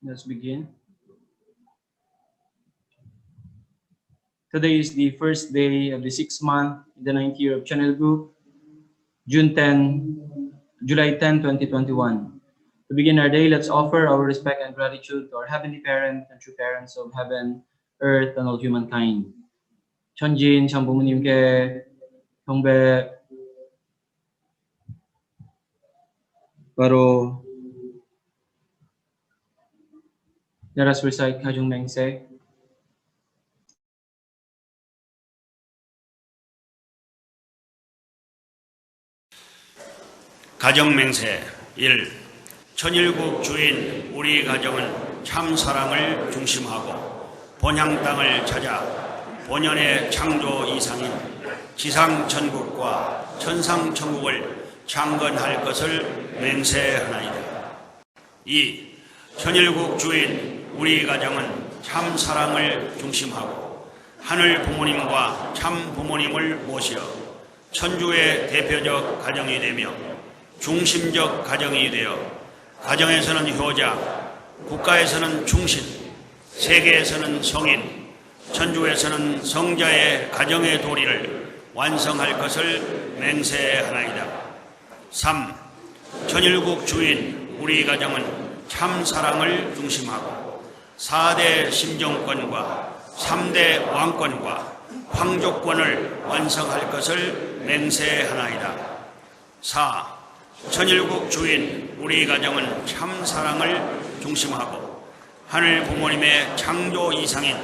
Let's begin. Today is the first day of the 6th month in the 9th year of Channel Group, July 10, 2021. To begin our day, let's offer our respect and gratitude to our Heavenly Parent and true parents of heaven, earth, and all humankind. 천진 참 부모님께 경배 바로 let us recite 가정 맹세. 가정맹세 1. 천일국 주인 우리 가정은 참 사랑을 중심하고 본향 땅을 찾아 본연의 창조 이상인 지상 천국과 천상 천국을 창건할 것을 맹세하나이다. 2. 천일국 주인 우리 가정은 참 사랑을 중심하고 하늘 부모님과 참 부모님을 모시어 천주의 대표적 가정이 되며 중심적 가정이 되어 가정에서는 효자, 국가에서는 충신, 세계에서는 성인, 천주에서는 성자의 가정의 도리를 완성할 것을 맹세하나이다. 3. 천일국 주인 우리 가정은 참 사랑을 중심하고 4대 심정권과 3대 왕권과 황족권을 완성할 것을 맹세하나이다. 4. 천일국 주인 우리 가정은 참 사랑을 중심하고 하늘 부모님의 창조 이상인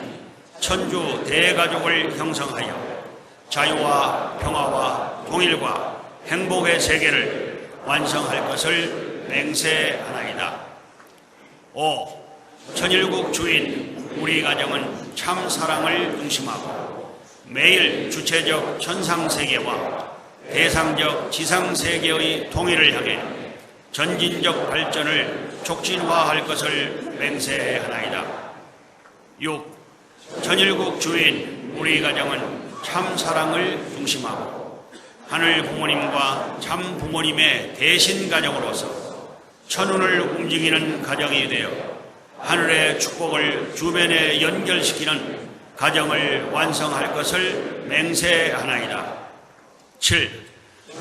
천주 대가족을 형성하여 자유와 평화와 통일과 행복의 세계를 완성할 것을 맹세하나이다. 5. 천일국 주인 우리 가정은 참 사랑을 중심하고 매일 주체적 천상세계와 대상적 지상세계의 통일을 향해 전진적 발전을 촉진화할 것을 맹세하나이다. 6. 천일국 주인 우리 가정은 참 사랑을 중심하고 하늘 부모님과 참 부모님의 대신 가정으로서 천운을 움직이는 가정이 되어 하늘의 축복을 주변에 연결시키는 가정을 완성할 것을 맹세하나이다. 7.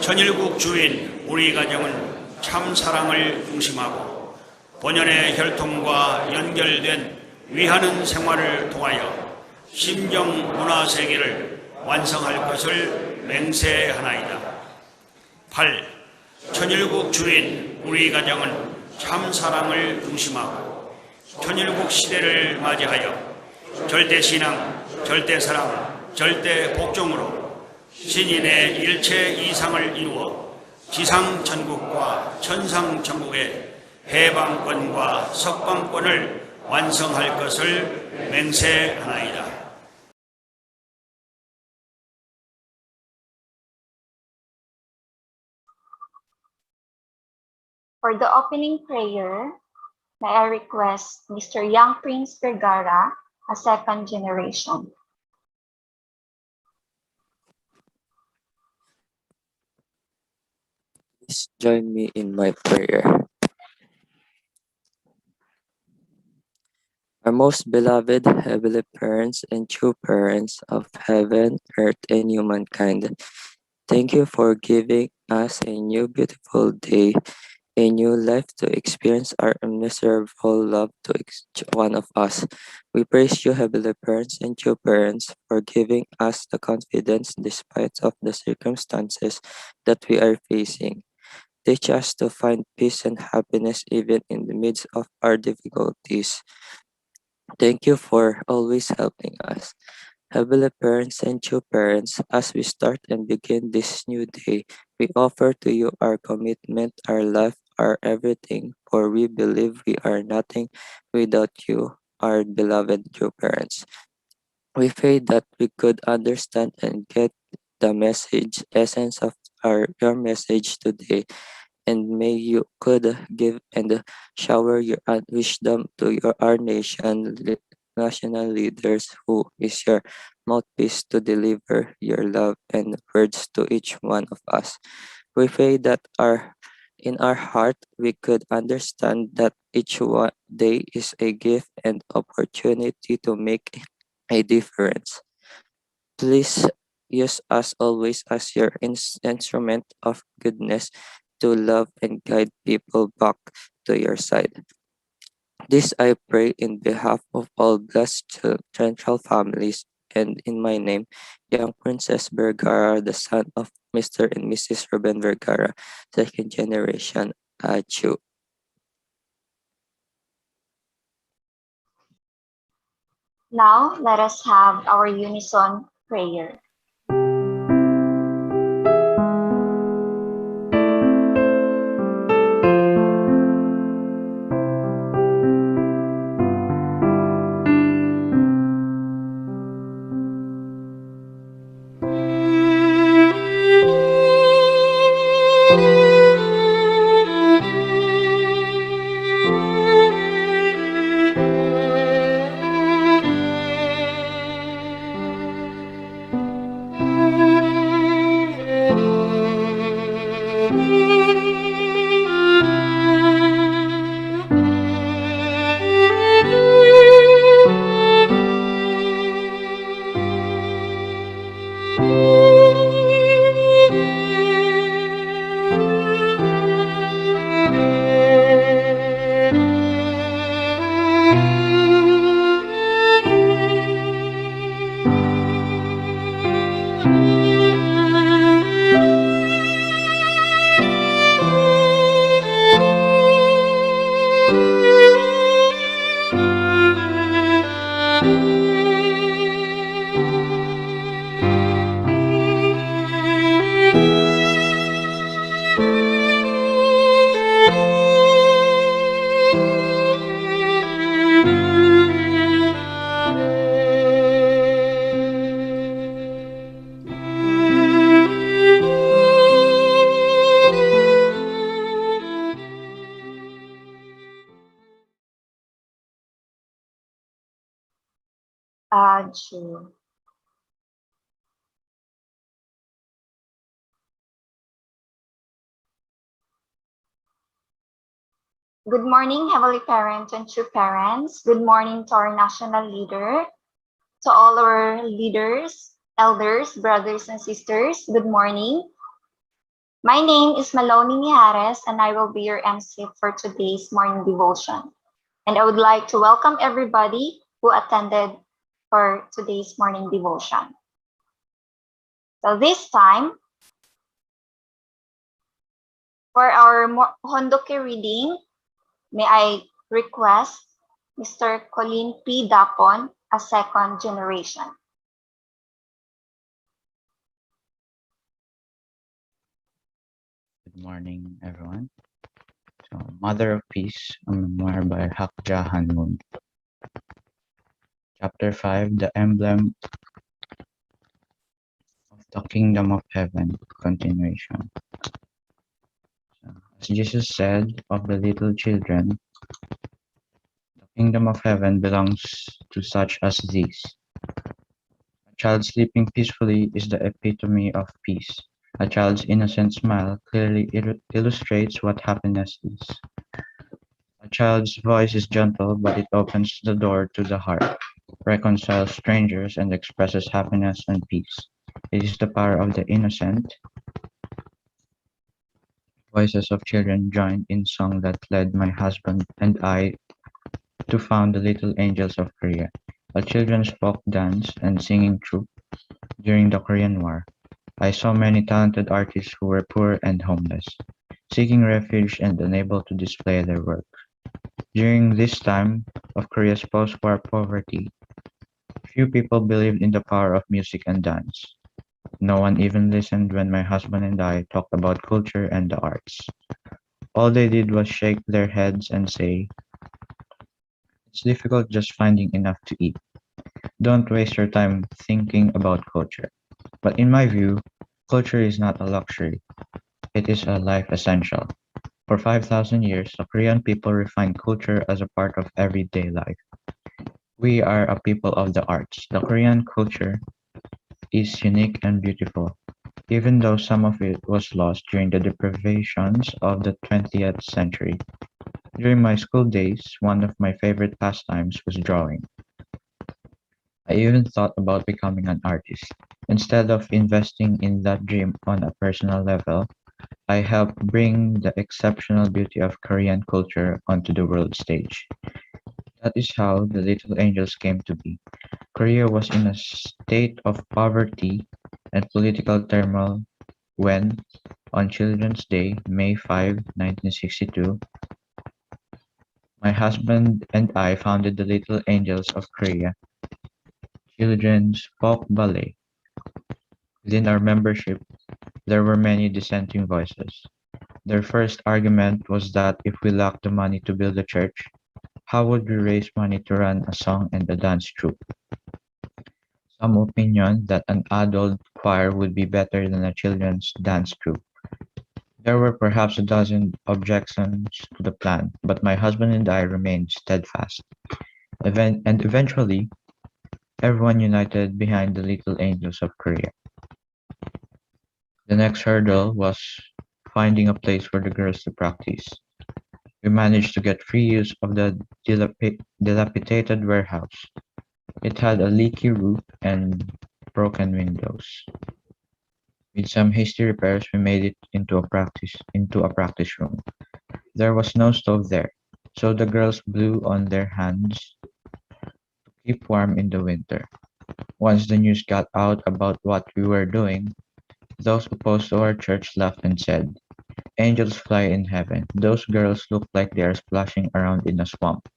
천일국 주인 우리 가정은 참 사랑을 중심하고 본연의 혈통과 연결된 위하는 생활을 통하여 심정 문화 세계를 완성할 것을 맹세하나이다. 8. 천일국 주인 우리 가정은 참 사랑을 중심하고 천일국 시대를 맞이하여 절대신앙, 절대사랑, 절대복종으로 신인의 일체 이상을 이루어 지상천국과 천상천국의 해방권과 석방권을 완성할 것을 맹세하나이다. For the opening prayer, may I request Mr. Young Prince Vergara, a second generation. Please join me in my prayer. Our most beloved heavenly parents and true parents of heaven, earth, and humankind, thank you for giving us a new beautiful day, a new life to experience our immeasurable love to each one of us. We praise you, heavenly parents and true parents, for giving us the confidence despite of the circumstances that we are facing. Teach us to find peace and happiness even in the midst of our difficulties. Thank you for always helping us. Heavenly parents and true parents, as we start and begin this new day, we offer to you our commitment, our love, our everything, for we believe we are nothing without you, our beloved true parents. We pray that we could understand and get the message, essence of your message today, and may you could give and shower your wisdom to our national leaders who is your mouthpiece to deliver your love and words to each one of us. We pray that our In our heart, we could understand that each day is a gift and opportunity to make a difference. Please use us always as your instrument of goodness to love and guide people back to your side. This I pray in behalf of all blessed central families and in my name, young Princess Vergara, the son of Mr. and Mrs. Ruben Vergara, second generation Achu. Now, let us have our unison prayer. Aju. Good morning, Heavenly Parent and true parents. Good morning to our national leader, to all our leaders, elders, brothers, and sisters. Good morning. My name is Maloney Mijares, and I will be your MC for today's morning devotion. And I would like to welcome everybody who attended for today's morning devotion. So this time, for our Hondoke reading, may I request Mr. Colin P. Dapon, a second generation. Good morning, everyone. So, Mother of Peace, a memoir by Hakja Hanmun. Chapter 5, The Emblem of the Kingdom of Heaven, continuation. So, as Jesus said of the little children, the Kingdom of Heaven belongs to such as these. A child sleeping peacefully is the epitome of peace. A child's innocent smile clearly illustrates what happiness is. A child's voice is gentle, but it opens the door to the heart, reconciles strangers, and expresses happiness and peace. It is the power of the innocent voices of children joined in song that led my husband and I to found the Little Angels of Korea, a children's folk dance and singing troupe during the Korean War. I saw many talented artists who were poor and homeless, seeking refuge and unable to display their work. During this time of Korea's post-war poverty, few people believed in the power of music and dance. No one even listened when my husband and I talked about culture and the arts. All they did was shake their heads and say, "It's difficult just finding enough to eat. Don't waste your time thinking about culture." But in my view, culture is not a luxury. It is a life essential. For 5,000 years, the Korean people refined culture as a part of everyday life. We are a people of the arts. The Korean culture is unique and beautiful. even though some of it was lost during the deprivations of the 20th century. During my school days, one of my favorite pastimes was drawing. I even thought about becoming an artist. Instead of investing in that dream on a personal level, I helped bring the exceptional beauty of Korean culture onto the world stage. That is how the Little Angels came to be. Korea was in a state of poverty and political turmoil when, on Children's Day, May 5, 1962, my husband and I founded the Little Angels of Korea Children's Folk Ballet. Within our membership, there were many dissenting voices. Their first argument was that if we lacked the money to build a church, how would we raise money to run a song and a dance troupe? Some opinioned that an adult choir would be better than a children's dance troupe. There were perhaps a dozen objections to the plan, but my husband and I remained steadfast. And eventually, everyone united behind the Little Angels of Korea. The next hurdle was finding a place for the girls to practice. We managed to get free use of the dilapidated warehouse. It had a leaky roof and broken windows. With some hasty repairs, we made it into a practice room. There was no stove there, so the girls blew on their hands to keep warm in the winter. Once the news got out about what we were doing, those opposed to our church laughed and said, "Angels fly in heaven. Those girls look like they are splashing around in a swamp."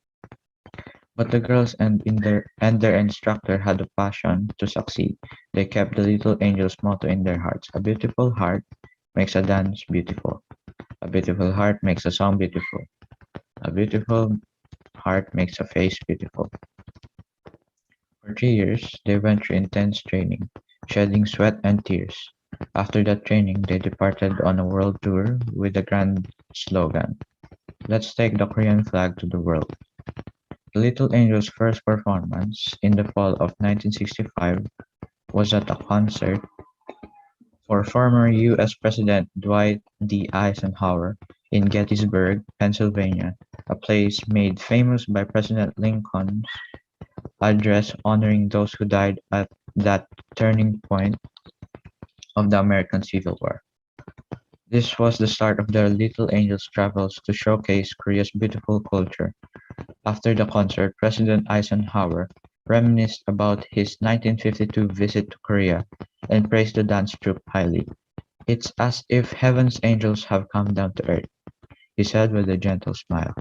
But the girls and their instructor had a passion to succeed. They kept the Little Angels motto in their hearts: "A beautiful heart makes a dance beautiful. A beautiful heart makes a song beautiful. A beautiful heart makes a face beautiful." For 3 years, they went through intense training, shedding sweat and tears. After that training, they departed on a world tour with a grand slogan: "Let's take the Korean flag to the world." The Little Angels' first performance, in the fall of 1965, was at a concert for former U.S. President Dwight D. Eisenhower in Gettysburg, Pennsylvania, a place made famous by President Lincoln's address honoring those who died at that turning point of the American Civil War. This was the start of the Little Angels' travels to showcase Korea's beautiful culture. After the concert, President Eisenhower reminisced about his 1952 visit to Korea and praised the dance troupe highly. "It's as if heaven's angels have come down to earth," he said with a gentle smile.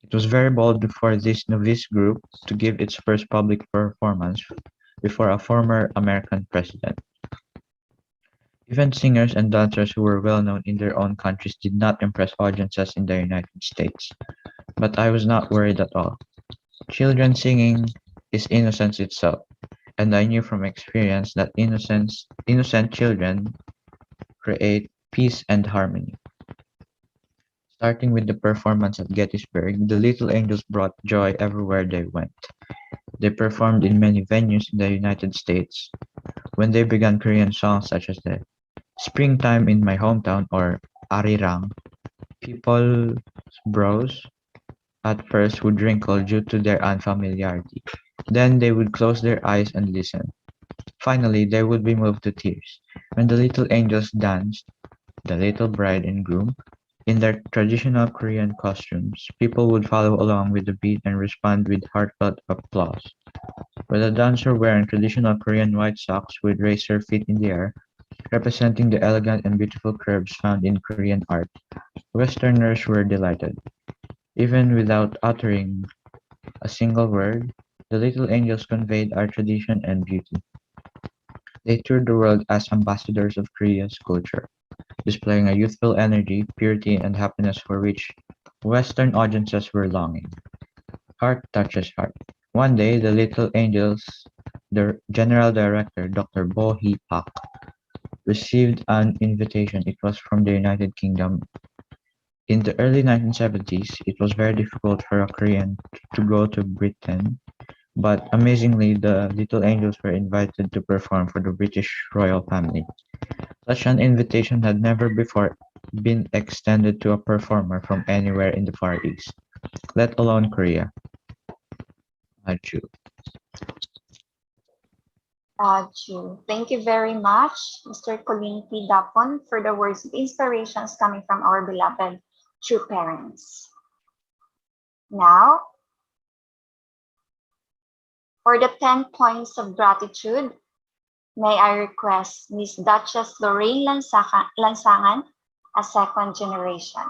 It was very bold for this novice group to give its first public performance before a former American president. Even singers and dancers who were well known in their own countries did not impress audiences in the United States. But I was not worried at all. Children singing is innocence itself, and I knew from experience that innocent children create peace and harmony. Starting with the performance at Gettysburg, the Little Angels brought joy everywhere they went. They performed in many venues in the United States. When they began Korean songs such as the "Springtime in My Hometown" or "Arirang," people's brows at first would wrinkle due to their unfamiliarity. Then they would close their eyes and listen. Finally, they would be moved to tears. When the Little Angels danced, the little bride and groom, in their traditional Korean costumes, people would follow along with the beat and respond with heartfelt applause. When the dancer wearing traditional Korean white socks would raise her feet in the air, representing the elegant and beautiful curves found in Korean art, Westerners were delighted. Even without uttering a single word, the Little Angels conveyed our tradition and beauty. They toured the world as ambassadors of Korea's culture, displaying a youthful energy, purity, and happiness for which Western audiences were longing. Heart touches heart. One day, the Little Angels, the General Director, Dr. Bo Hee Pak, received an invitation. It was from the United Kingdom. In the early 1970s, it was very difficult for a Korean to go to Britain But amazingly, the little angels were invited to perform for the British royal family. Such an invitation had never before been extended to a performer from anywhere in the Far East, let alone Korea. Aju. Thank you very much, Mr. Colleen P. Dapon, for the words of inspirations coming from our beloved true parents. Now, for the 10 points of gratitude, may I request Ms. Duchess Lorraine Lansangan, a second generation.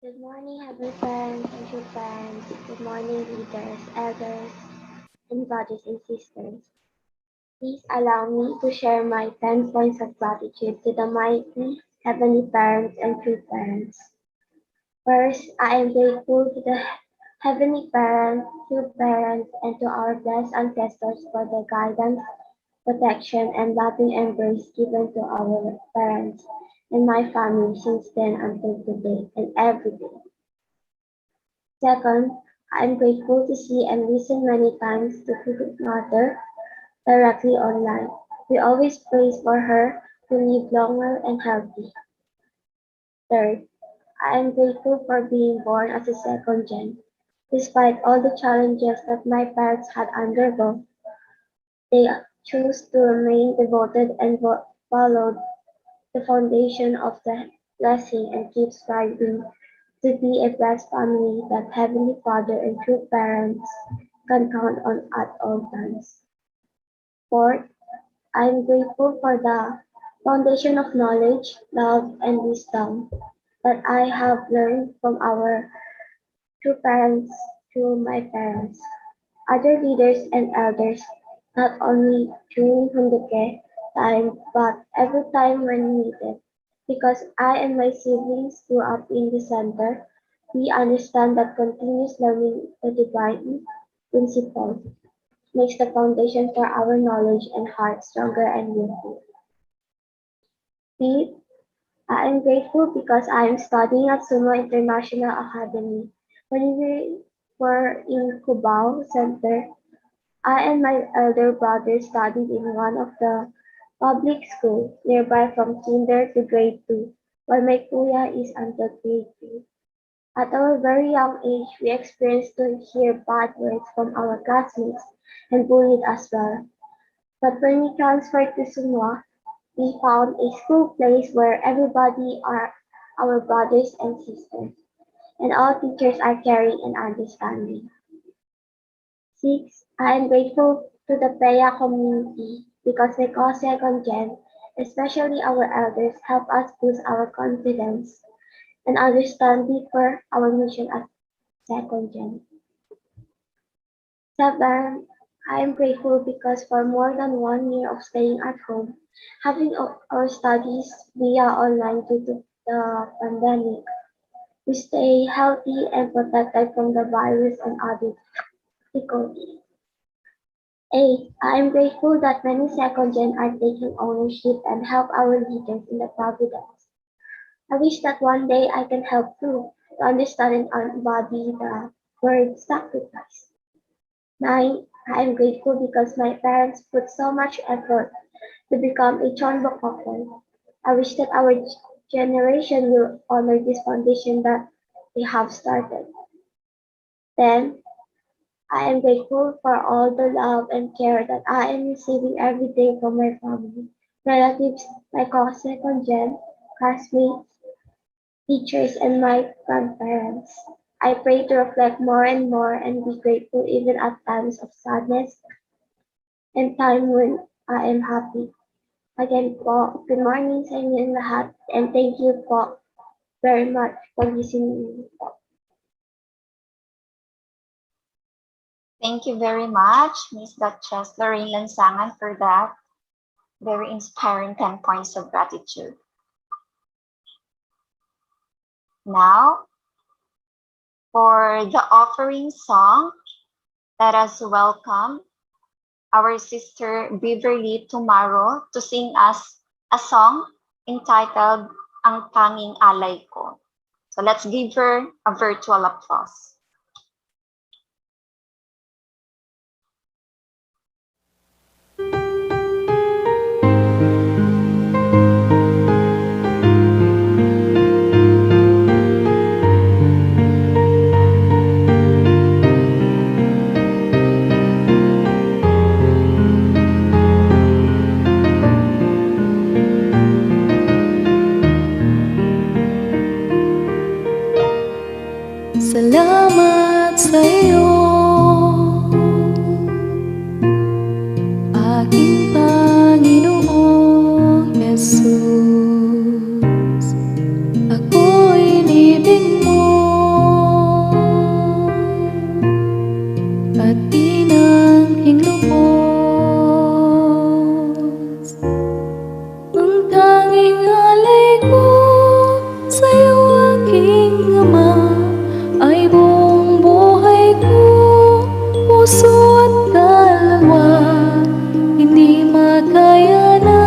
Good morning, Heavenly Parents and true parents. Good morning, leaders, elders, and brothers and sisters. Please allow me to share my 10 points of gratitude to the mighty Heavenly Parents and true parents. First, I am grateful to the Heavenly Parents, true parents, and to our blessed ancestors for the guidance, protection, and loving embrace given to our parents and my family since then until today and every day. Second, I am grateful to see and listen many times to Good Mother directly online. We always pray for her to live longer and healthy. Third, I am grateful for being born as a second gen. Despite all the challenges that my parents had undergone, they chose to remain devoted and followed the foundation of the blessing and keep striving to be a blessed family that Heavenly Father and true parents can count on at all times. Fourth, I am grateful for the foundation of knowledge, love, and wisdom that I have learned from our true parents through my parents, other leaders and elders, not only during Hunduke time, but every time when needed. Because I and my siblings grew up in the center, we understand that continuous learning the divine principle makes the foundation for our knowledge and heart stronger and beautiful. Fifth, I am grateful because I am studying at Sumo International Academy. When we were in Cubao Center, I and my elder brother studied in one of the public schools nearby from kinder to grade 2, while my kuya is until grade 3. At our very young age, we experienced to hear bad words from our classmates and bullied as well. But when we transferred to Sumwa, we found a school place where everybody are our brothers and sisters, and all teachers are caring and understanding. 6. I am grateful to the PEA community because they call second gen, especially our elders, help us boost our confidence and understand deeper our mission as second gen. 7. I am grateful because for more than 1 year of staying at home, having our studies via online due to the pandemic, we stay healthy and protected from the virus and other difficulties. 8. I am grateful that many second gen are taking ownership and help our leaders in the Providence. I wish that one day I can help too, to understand and embody the word sacrifice. 9. I am grateful because my parents put so much effort to become a Chonbo couple. I wish that our generation will honor this foundation that they have started. 10. I am grateful for all the love and care that I am receiving every day from my family, relatives, my second gen, classmates, teachers, and my grandparents. I pray to reflect more and more and be grateful even at times of sadness and time when I am happy. Again po, good morning sa inyong lahat and thank you po very much for listening po. Thank you very much, Ms. Duchess Lorraine Lansangan, for that very inspiring 10 points of gratitude. Now, for the offering song, let us welcome our sister Beverly Tumaro to sing us a song entitled Ang Tanging Alay Ko. So let's give her a virtual applause. Salamat sa iyo, aking Panginoong Yesus. Ako'y inibig mo at inangking lubos. Ang tanging alay ko sa iyo, aking Ama, ay buong buhay ko, puso at kaluluwa. Hindi makaya na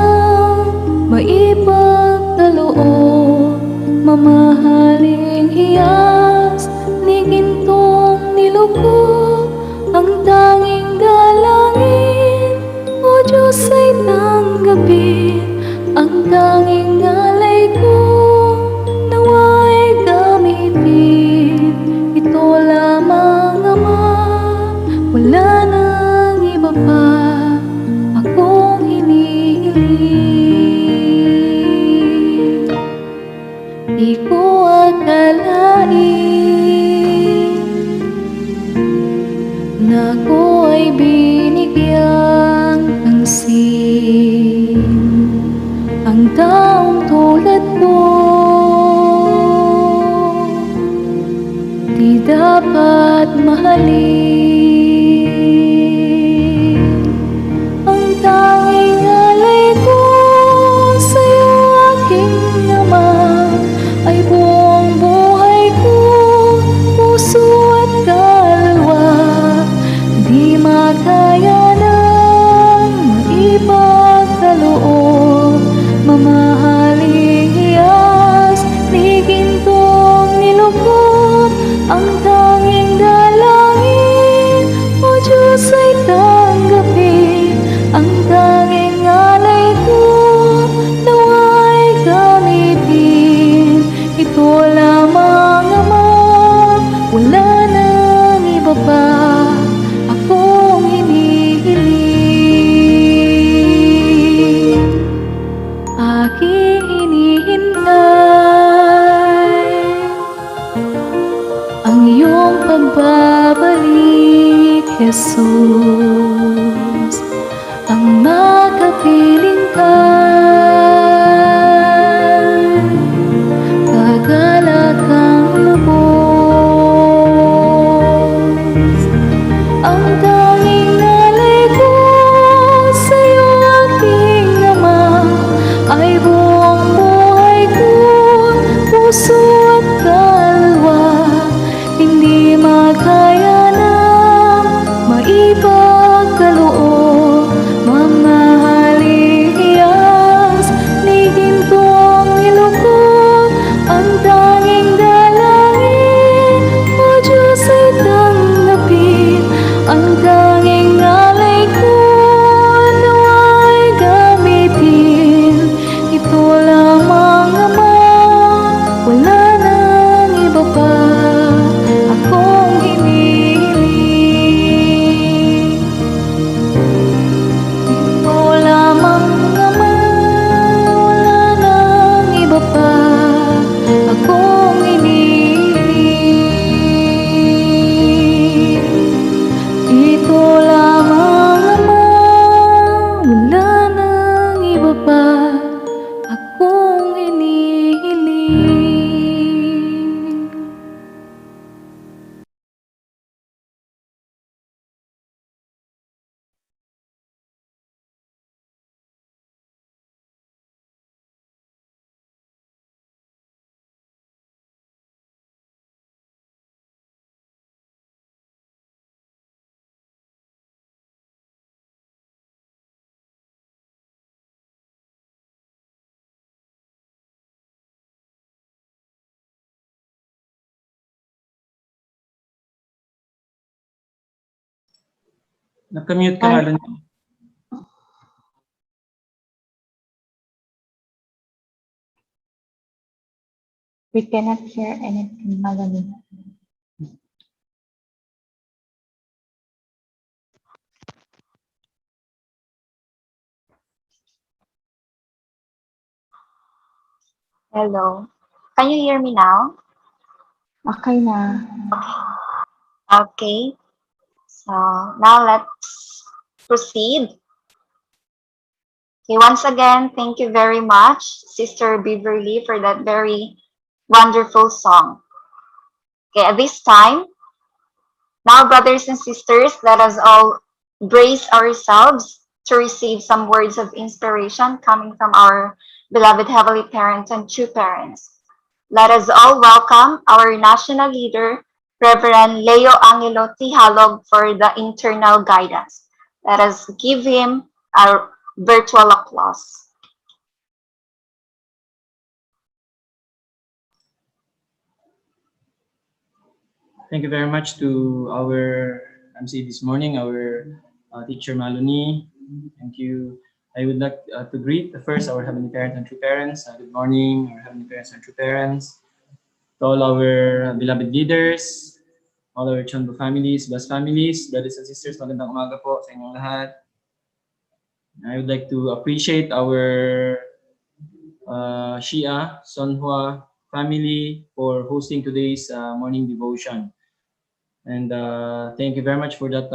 maipagkaloob, mamahaling hiyas ni gintong nilugod. Ang tanging dalangin, O Diyos, ay tanggapin. Ang tanging alay ko, nawa'y gamitin. Ito lamang, Ama, wala nang iba pa akong hinihiling. Di ko akalain na ako ay binigyang pansin. Ang taong tulad ko di dapat mahalin. Ang tanging alay ko sa'yo, aking Ama, ay buong buhay ko, puso at kaluluwa. Di makaya nang maipagkaloob, mamahaling hiyas ni gintong nilugod. Ang tanging dalangin, O Diyos, ay tanggapin. Ang tanging alay ko, nawa'y gamitin. Ito lamang, Ama, wala nang iba pa akong hinihiling. Aking hinihintay ang iyong pagbabalik, Jesus. Ang makapiling ka'y kagalakang lubos. Ang tanging alay ko sa'yo, aking Ama, ay buong buhay ko, puso at kaluluwa. Hindi makaya na maipagkaloob, Nakamute ka, Malon. We cannot hear anything, Malani. Hello. Can you hear me now? Okay na. Okay. So now let's proceed. Okay, once again, thank you very much, Sister Beverly, for that very wonderful song. Okay, at this time, now, brothers and sisters, let us all brace ourselves to receive some words of inspiration coming from our beloved Heavenly Parents and true parents. Let us all welcome our national leader, Reverend Leo Angelo Tihalog, for the internal guidance. Let us give him our virtual applause. Thank you very much to our MC this morning, our teacher Maloni. Thank you. I would like to greet first our Heavenly Parents and True Parents. Good morning, our Heavenly Parents and True Parents. To all our beloved leaders, all our Chonbo families, Bas families, brothers and sisters, magandang umaga po sa inyong lahat. I would like to appreciate our Shia, Sonhua family for hosting today's morning devotion. And thank you very much for that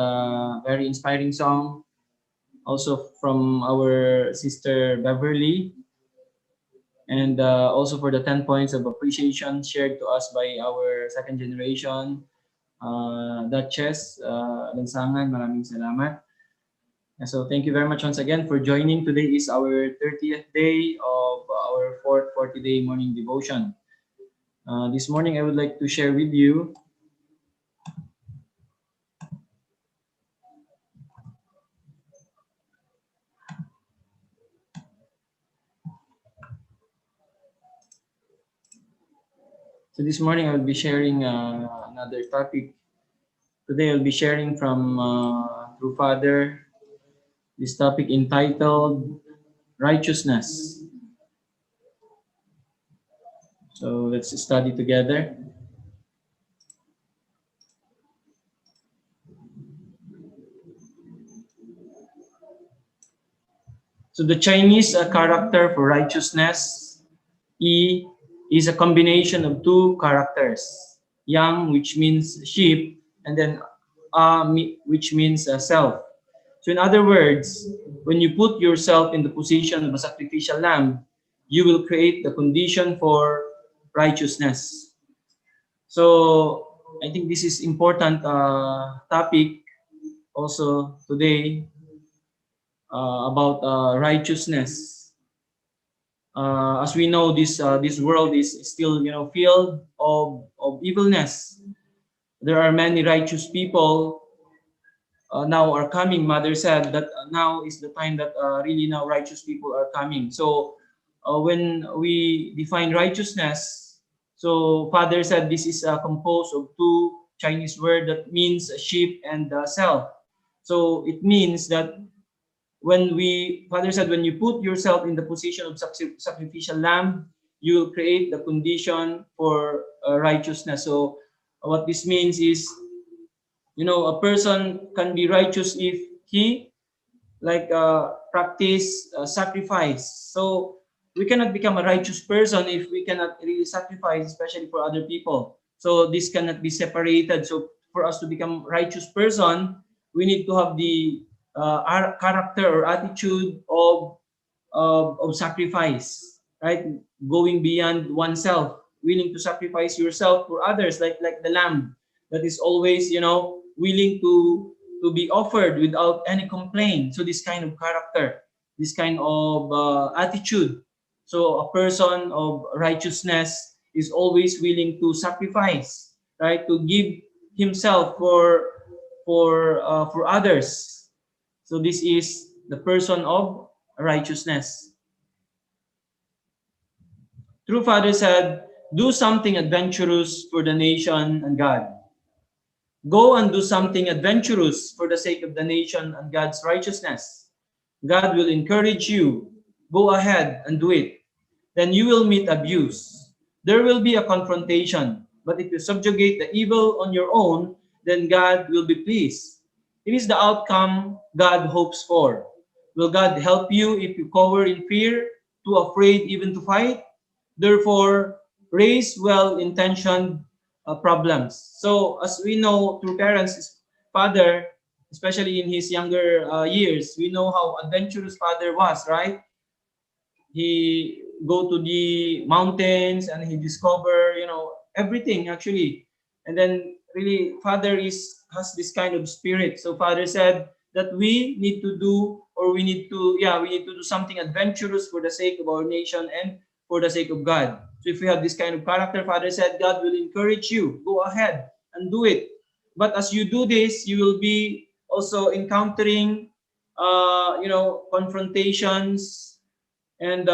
very inspiring song. Also from our sister Beverly. And also for the 10 points of appreciation shared to us by our second generation Duchess Lansangan. Maraming salamat. And so thank you very much once again for joining. Today is our 30th day of our fourth 40-day morning devotion. This morning I would like to share with you So this morning I will be sharing another topic. Today I'll be sharing from True Father this topic entitled Righteousness. So let's study together. So the Chinese character for righteousness, Yi, is a combination of two characters. Yang, which means sheep, and then which means self. So in other words, when you put yourself in the position of a sacrificial lamb, you will create the condition for righteousness. So I think this is important topic also today about righteousness. As we know, this world is still filled of evilness. There are many righteous people now are coming. Mother said that now is the time that really now righteous people are coming. So when we define righteousness, so Father said this is composed of two Chinese word that means sheep and self. So it means that Father said, when you put yourself in the position of sacrificial lamb, you will create the condition for righteousness. So what this means is, a person can be righteous if he practice sacrifice. So we cannot become a righteous person if we cannot really sacrifice, especially for other people. So this cannot be separated. So for us to become righteous person, we need to have the our character or attitude of sacrifice, right? Going beyond oneself, willing to sacrifice yourself for others, like the lamb that is always, willing to be offered without any complaint. So this kind of character, this kind of attitude. So a person of righteousness is always willing to sacrifice, right? To give himself for others. So this is the person of righteousness. True Father said, do something adventurous for the nation and God. Go and do something adventurous for the sake of the nation and God's righteousness. God will encourage you. Go ahead and do it. Then you will meet abuse. There will be a confrontation. But if you subjugate the evil on your own, then God will be pleased. It is the outcome God hopes for. Will God help you if you cower in fear, too afraid even to fight? Therefore, raise well-intentioned problems. So as we know through parents, father, especially in his younger years, we know how adventurous father was, right? He go to the mountains and he discover, everything actually. And then really father has this kind of spirit. So father said that we need to do, or we need to do something adventurous for the sake of our nation and for the sake of God. So if we have this kind of character, father said, God will encourage you. Go ahead and do it. But as you do this, you will be also encountering confrontations, and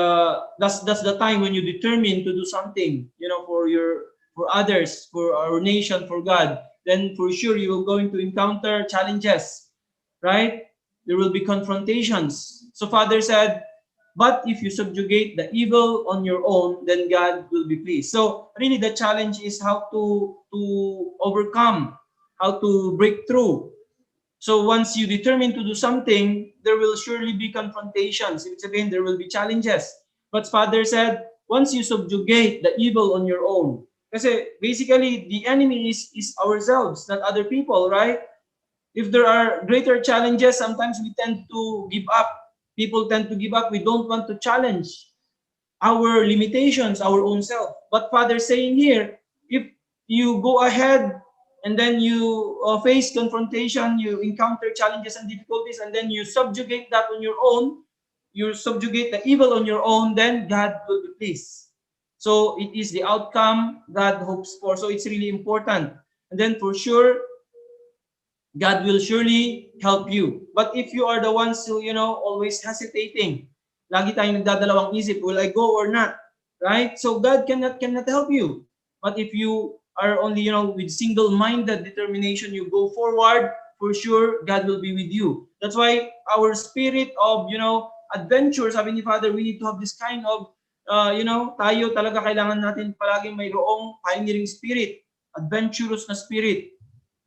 that's the time when you determine to do something, for others, for our nation, for God. Then for sure you will going to encounter challenges, right? There will be confrontations. So father said, but if you subjugate the evil on your own, then God will be pleased. So really the challenge is how to overcome, how to break through. So once you determine to do something, there will surely be confrontations. Ibig sabihin, there will be challenges. But Father said, once you subjugate the evil on your own, kasi basically the enemy is ourselves, not other people, right? If there are greater challenges, sometimes we tend to give up. People tend to give up. We don't want to challenge our limitations, our own self. But Father saying here, if you go ahead and then you face confrontation, you encounter challenges and difficulties, and then you subjugate that on your own, you subjugate the evil on your own, then God will be pleased. So it is the outcome God hopes for. So it's really important. And then for sure, God will surely help you. But if you are the ones who, always hesitating, lagi tayong nagdadalawang isip, will I go or not? Right? So God cannot help you. But if you are only, with single-minded determination, you go forward, for sure, God will be with you. That's why our spirit of, adventure, sabi ni Father, we need to have this kind of, tayo talaga kailangan natin palaging mayroong pioneering spirit, adventurous na spirit.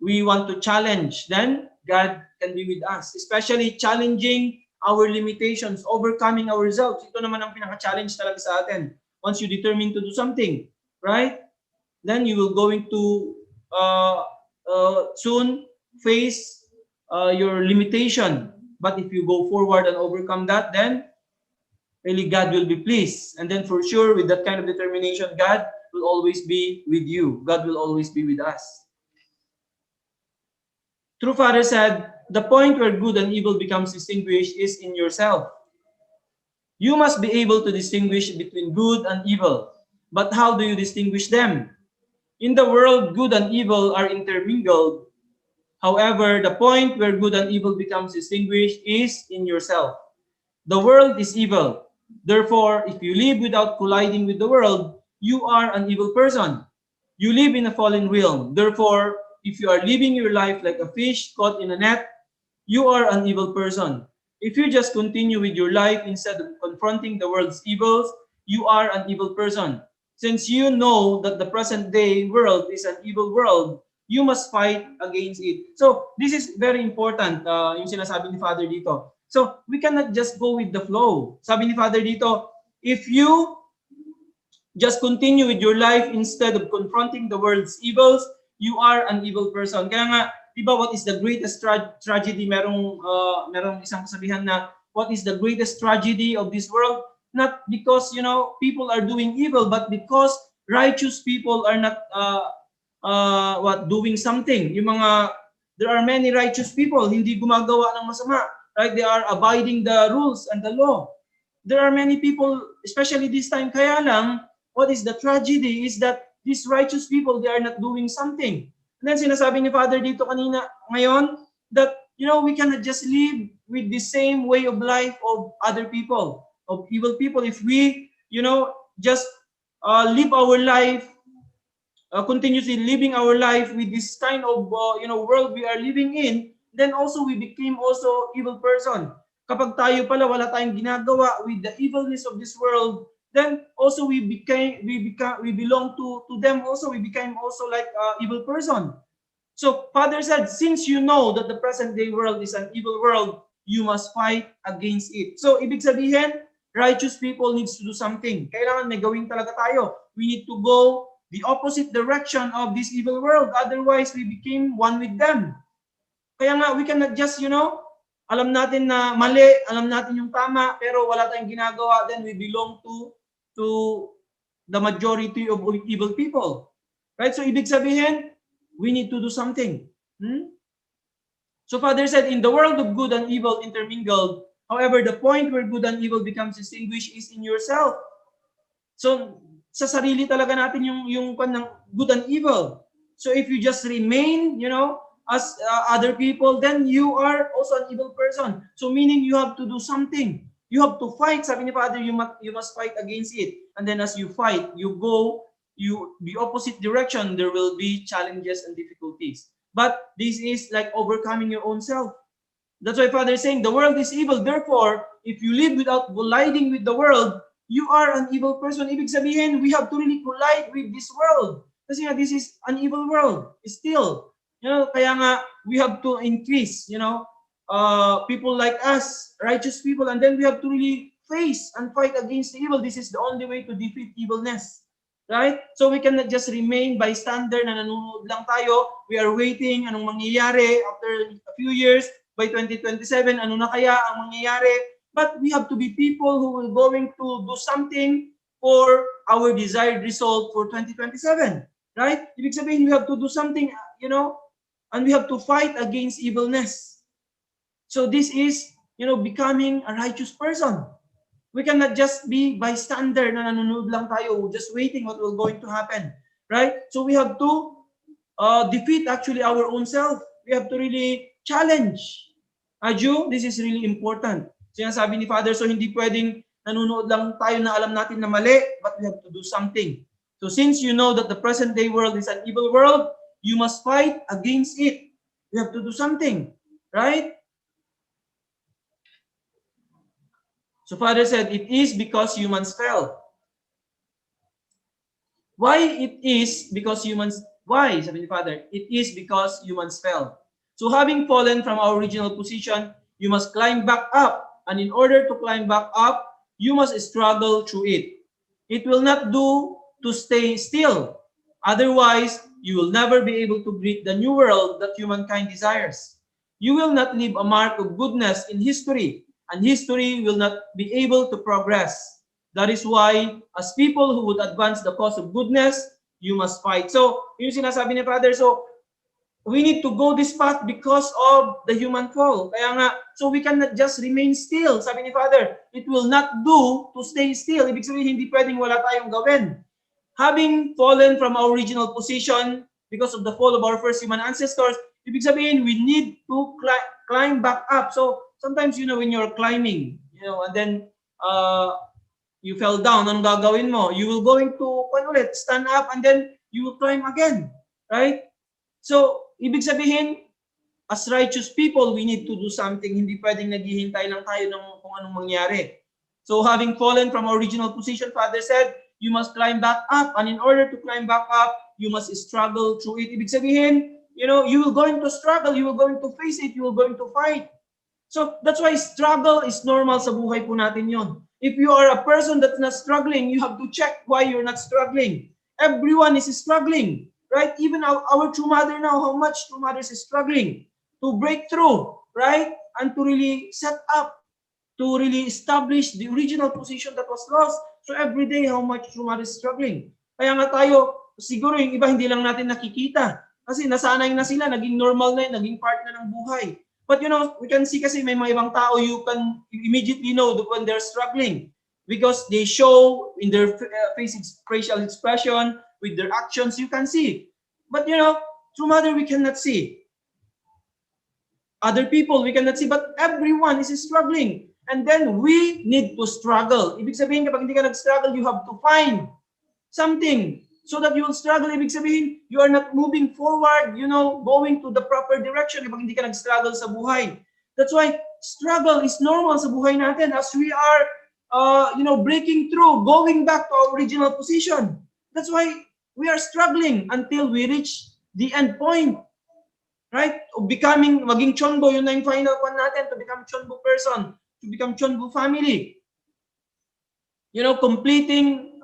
We want to challenge, then God can be with us, especially challenging our limitations, overcoming ourselves. Ito naman ang pinaka-challenge talaga sa atin. Once you determine to do something, right? Then you will going to soon face your limitation. But if you go forward and overcome that, then really God will be pleased. And then for sure, with that kind of determination, God will always be with you. God will always be with us. True Father said, the point where good and evil becomes distinguished is in yourself. You must be able to distinguish between good and evil. But how do you distinguish them? In the world, good and evil are intermingled. However, the point where good and evil becomes distinguished is in yourself. The world is evil. Therefore, if you live without colliding with the world, you are an evil person. You live in a fallen realm. Therefore, if you are living your life like a fish caught in a net, you are an evil person. If you just continue with your life instead of confronting the world's evils, you are an evil person. Since you know that the present day world is an evil world, you must fight against it. So this is very important, yung sinasabi ni Father dito. So we cannot just go with the flow. Sabi ni Father dito, if you just continue with your life instead of confronting the world's evils, you are an evil person. Kaya nga, di ba, what is the greatest tragedy? Merong isang kasabihan na, what is the greatest tragedy of this world? Not because, people are doing evil, but because righteous people are not doing something. There are many righteous people, hindi gumagawa ng masama. Right? They are abiding the rules and the law. There are many people, especially this time, kaya lang, what is the tragedy is that these righteous people, they are not doing something. And then sinasabi ni Father dito kanina, ngayon, that, we cannot just live with the same way of life of other people, of evil people. If we, just live our life continuously living our life with this kind of world we are living in, then also we became also evil person. Kapag tayo pala wala tayong ginagawa with the evilness of this world, then also we belong to them also. We became also like evil person. So Father said, since you know that the present day world is an evil world, you must fight against it. So ibig sabihin, righteous people needs to do something. Kailangan may gawin talaga tayo. We need to go the opposite direction of this evil world. Otherwise, we became one with them. Kaya nga, we cannot just, alam natin na mali, alam natin yung tama, pero wala tayong ginagawa, then we belong to the majority of evil people. Right? So ibig sabihin, we need to do something. So Father said, in the world of good and evil intermingled, however, the point where good and evil becomes distinguished is in yourself. So, sa sarili talaga natin yung ng good and evil. So if you just remain, as other people, then you are also an evil person. So meaning you have to do something. You have to fight. Sabi ni Father, you must fight against it. And then as you fight, you go the opposite direction. There will be challenges and difficulties. But this is like overcoming your own self. That's why Father is saying the world is evil. Therefore, if you live without colliding with the world, you are an evil person. Ibig sabihin, we have to really collide with this world. Kasi nga, this is an evil world. Still, kaya nga, we have to increase, people like us, righteous people, and then we have to really face and fight against the evil. This is the only way to defeat evilness. Right? So we cannot just remain bystander na nanonood lang tayo. We are waiting anong mangyayari after a few years. By 2027, ano na kaya ang mangyayari? But we have to be people who will going to do something for our desired result for 2027. Right? Ibig sabihin, we have to do something, and we have to fight against evilness. So this is, becoming a righteous person. We cannot just be bystander na nanonood lang tayo, just waiting what will going to happen. Right? So we have to defeat actually our own self. We have to really challenge. Aju, this is really important. Sinasabi ni Father, so hindi pwedeng nanonood lang tayo na alam natin na mali, but we have to do something. So since you know that the present day world is an evil world, you must fight against it. You have to do something. Right? So Father said, it is because humans fell. Why it is because humans, why? Sabi ni Father, it is because humans fell. So having fallen from our original position, you must climb back up. And in order to climb back up, you must struggle through it. It will not do to stay still. Otherwise, you will never be able to greet the new world that humankind desires. You will not leave a mark of goodness in history, and history will not be able to progress. That is why, as people who would advance the cause of goodness, you must fight. So, yung sinasabi ni Father, so, we need to go this path because of the human fall. Kaya nga, so we cannot just remain still. Sabi ni Father, it will not do to stay still. Ibig sabihin, hindi pwedeng wala tayong gawin. Having fallen from our original position because of the fall of our first human ancestors, ibig sabihin, we need to climb back up. So, sometimes, when you're climbing, and then you fell down, anong gagawin mo? You will going to stand up and then you will climb again. Right? So, ibig sabihin, as righteous people, we need to do something. Hindi pwedeng naghihintay lang tayo ng kung anong mangyari. So, having fallen from our original position, Father said, you must climb back up. And in order to climb back up, you must struggle through it. Ibig sabihin, you will going to struggle, you will going to face it, you will going to fight. So, that's why struggle is normal sa buhay po natin yon. If you are a person that's not struggling, you have to check why you're not struggling. Everyone is struggling. Right? Even our true mother now, how much true mothers is struggling to break through, right? And to really set up, to really establish the original position that was lost. So every day, how much true mother is struggling. Kaya nga tayo, siguro yung iba hindi lang natin nakikita. Kasi nasanay na sila, naging normal na yun, naging part na ng buhay. But we can see kasi may mga ibang tao, you can immediately know when they're struggling. Because they show in their facial expression, with their actions, you can see. But true mother, we cannot see. Other people, we cannot see. But everyone is struggling. And then we need to struggle. Ibig sabihin, kapag hindi ka nag-struggle, you have to find something. so that you will struggle. Ibig sabihin, you are not moving forward, going to the proper direction kapag hindi ka nag-struggle sa buhay. That's why struggle is normal sa buhay natin as we are, breaking through, going back to our original position. That's why we are struggling until we reach the end point. Right? Maging chonbo, yun na yung final one natin, to become chonbo person, to become chonbo family. Completing,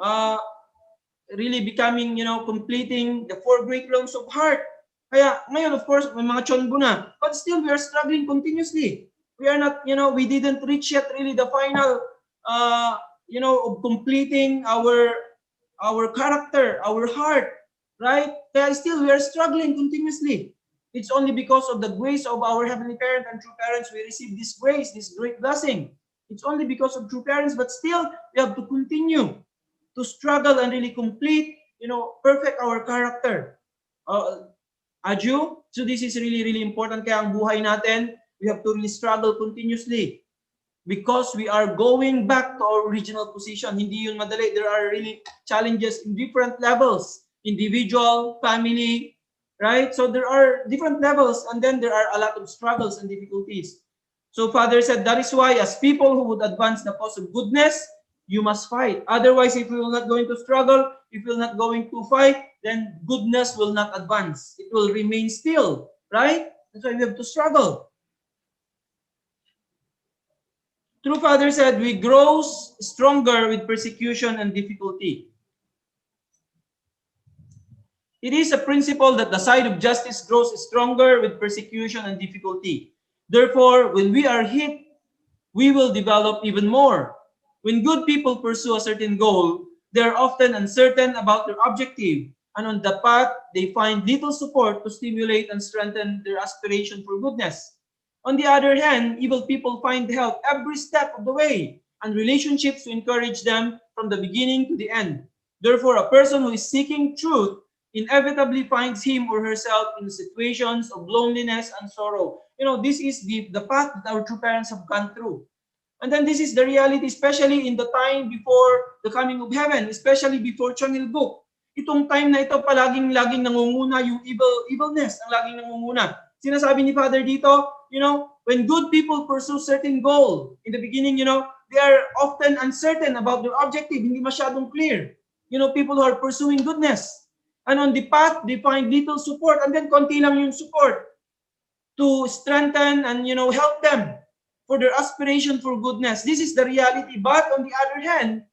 really becoming, completing the 4 great realms of heart. Kaya ngayon, of course, may mga chonbo na, but still we are struggling continuously. We are not, we didn't reach yet really the final, of completing our character, our heart, right? Kaya still we are struggling continuously. It's only because of the grace of our Heavenly Parent and true parents we receive this grace, this great blessing. It's only because of true parents, but still we have to continue to struggle and really complete, perfect our character. Adju, so this is really, really important. Kaya ang buhay natin, we have to really struggle continuously because we are going back to our original position. Hindi yun madali. There are really challenges in different levels, individual, family, right? So there are different levels, and then there are a lot of struggles and difficulties. So Father said, that is why as people who would advance the cause of goodness, you must fight. Otherwise, if we will not going to struggle, if we will not going to fight, then goodness will not advance. It will remain still, right? That's why we have to struggle. True Father said, we grow stronger with persecution and difficulty. It is a principle that the side of justice grows stronger with persecution and difficulty. Therefore, when we are hit, we will develop even more. When good people pursue a certain goal, they are often uncertain about their objective, and on the path, they find little support to stimulate and strengthen their aspiration for goodness. On the other hand, evil people find help every step of the way and relationships to encourage them from the beginning to the end. Therefore, a person who is seeking truth inevitably finds him or herself in situations of loneliness and sorrow. This is the path that our true parents have gone through. And then this is the reality, especially in the time before the coming of heaven, especially before Chonil Book. Itong time na ito, palaging nangunguna yung evilness, ang laging nangunguna. Sinasabi ni Father dito, when good people pursue certain goal, in the beginning, they are often uncertain about their objective, hindi masyadong clear. People who are pursuing goodness. And on the path, they find little support, and then konti lang yung support to strengthen and, help them for their aspiration for goodness. This is the reality. But on the other hand,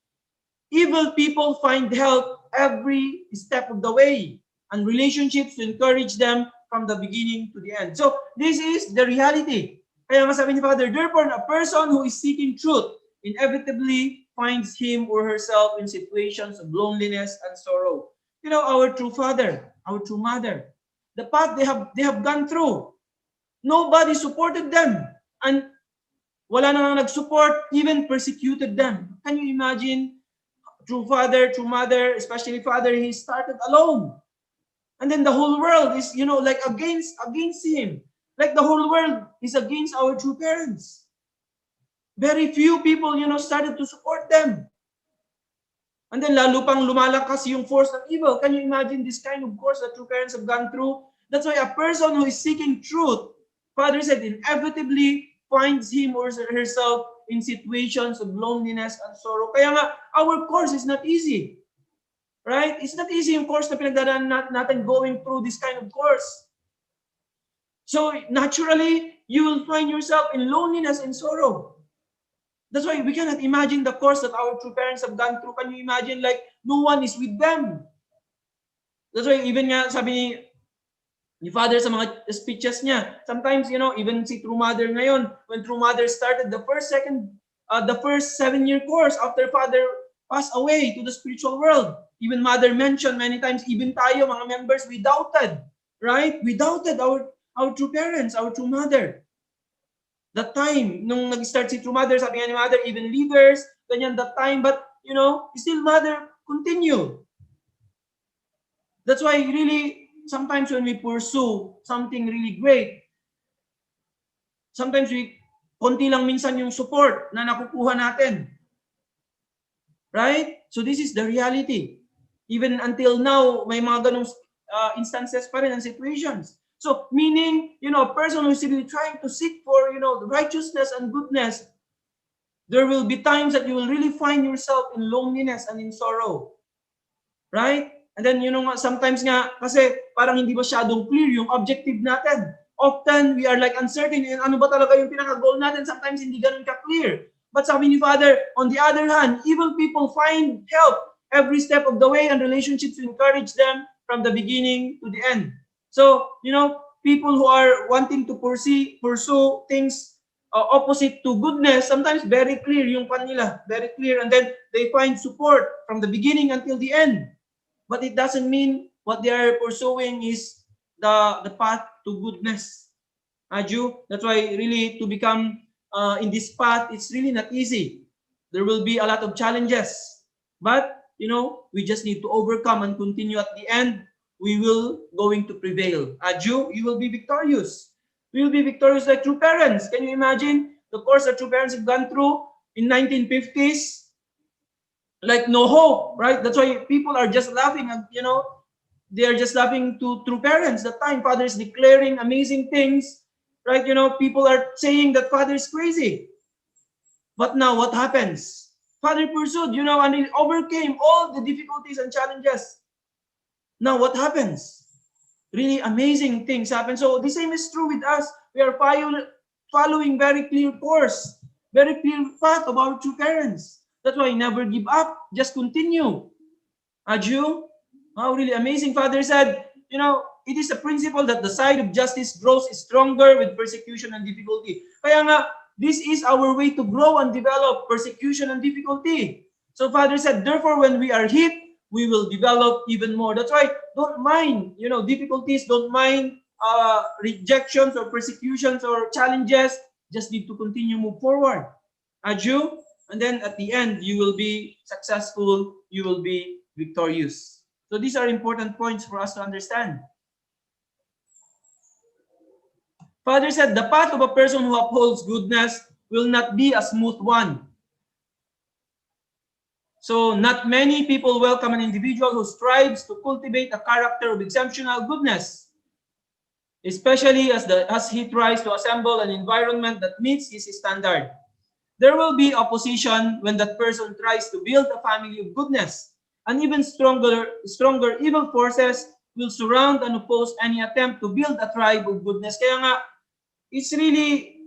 evil people find help every step of the way and relationships to encourage them from the beginning to the end. So this is the reality. Kaya masabi ni Father, therefore, a person who is seeking truth inevitably finds him or herself in situations of loneliness and sorrow. Our true father, our true mother, the path they have gone through, nobody supported them, and wala na nag-support, even persecuted them. Can you imagine? True father, true mother, especially father, he started alone. And then the whole world is, like against him. Like the whole world is against our true parents. Very few people, started to support them. And then lalo pang lumalakas yung force of evil. Can you imagine this kind of course that true parents have gone through? That's why a person who is seeking truth, Father said, inevitably finds him or herself in situations of loneliness and sorrow. Kaya nga, our course is not easy. Right? It's not easy yung course na pinagdadaan natin going through this kind of course. So naturally, you will find yourself in loneliness and sorrow. That's why we cannot imagine the course that our true parents have gone through. Can you imagine, like, no one is with them? That's why even nga sabi ni Father sa mga speeches niya, sometimes, even si True Mother ngayon, when True Mother started the first 7-year course after Father passed away to the spiritual world, even Mother mentioned many times, even tayo, mga members, we doubted, right? We doubted our true parents, our true mother. That time, nung nag-start si True Mother, sabi nga ni Mother, even leaders, ganyan that time, but, still Mother continued. That's why really, sometimes when we pursue something really great, sometimes konti lang minsan yung support na nakukuha natin. Right? So this is the reality. Even until now, may mga ganong instances pa rin and situations. So, meaning, a person who is really trying to seek for, the righteousness and goodness, there will be times that you will really find yourself in loneliness and in sorrow. Right? And then, sometimes nga, kasi parang hindi masyadong clear yung objective natin. Often, we are like uncertain in ano ba talaga yung pinaka-goal natin. Sometimes, hindi ganun ka-clear. But sabi ni Father, on the other hand, evil people find help every step of the way and relationships to encourage them from the beginning to the end. So, people who are wanting to pursue things opposite to goodness, sometimes very clear yung pan nila, very clear, and then they find support from the beginning until the end. But it doesn't mean what they are pursuing is the path to goodness. That's why really to become in this path, it's really not easy. There will be a lot of challenges. But, we just need to overcome and continue at the end. We will going to prevail. You will be victorious. We will be victorious like true parents. Can you imagine the course that true parents have gone through in 1950s? Like no hope, right? That's why people are just laughing at, they are just laughing to true parents. That time, Father is declaring amazing things, right? People are saying that Father is crazy. But now what happens? Father pursued, and he overcame all the difficulties and challenges. Now what happens? Really amazing things happen. So the same is true with us. We are following very clear course, very clear path of our true parents. That's why never give up. Just continue. How really amazing. Father said, it is a principle that the side of justice grows stronger with persecution and difficulty. Kaya nga, this is our way to grow and develop persecution and difficulty. So Father said, therefore, when we are hit, we will develop even more. That's why don't mind, difficulties, don't mind rejections or persecutions or challenges. Just need to continue move forward. And then at the end, you will be successful, you will be victorious. So these are important points for us to understand. Father said, the path of a person who upholds goodness will not be a smooth one. So not many people welcome an individual who strives to cultivate a character of exceptional goodness, especially as he tries to assemble an environment that meets his standard. There will be opposition when that person tries to build a family of goodness. And even stronger evil forces will surround and oppose any attempt to build a tribe of goodness. Kaya nga, it's really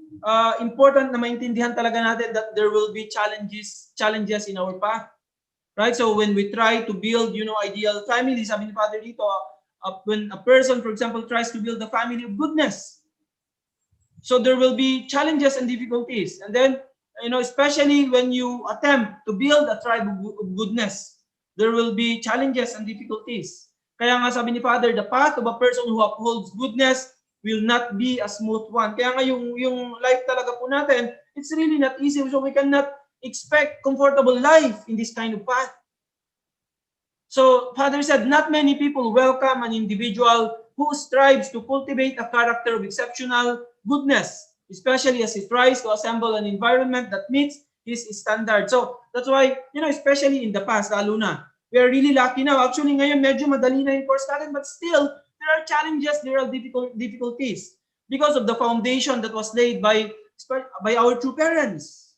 important na maintindihan talaga natin that there will be challenges in our path. Right? So when we try to build, ideal family, sabi ni Father dito, when a person, for example, tries to build a family of goodness, so there will be challenges and difficulties. And then, especially when you attempt to build a tribe of goodness, there will be challenges and difficulties. Kaya nga sabi ni Father, the path of a person who upholds goodness will not be a smooth one. Kaya nga yung life talaga po natin, it's really not easy. So we cannot expect comfortable life in this kind of path. So Father said, not many people welcome an individual who strives to cultivate a character of exceptional goodness, especially as he tries to assemble an environment that meets his standard. So that's why, especially in the past, lalo na, we are really lucky now. Actually, ngayon medyo madali na yung course natin, but still, there are challenges, there are difficulties because of the foundation that was laid by our true parents,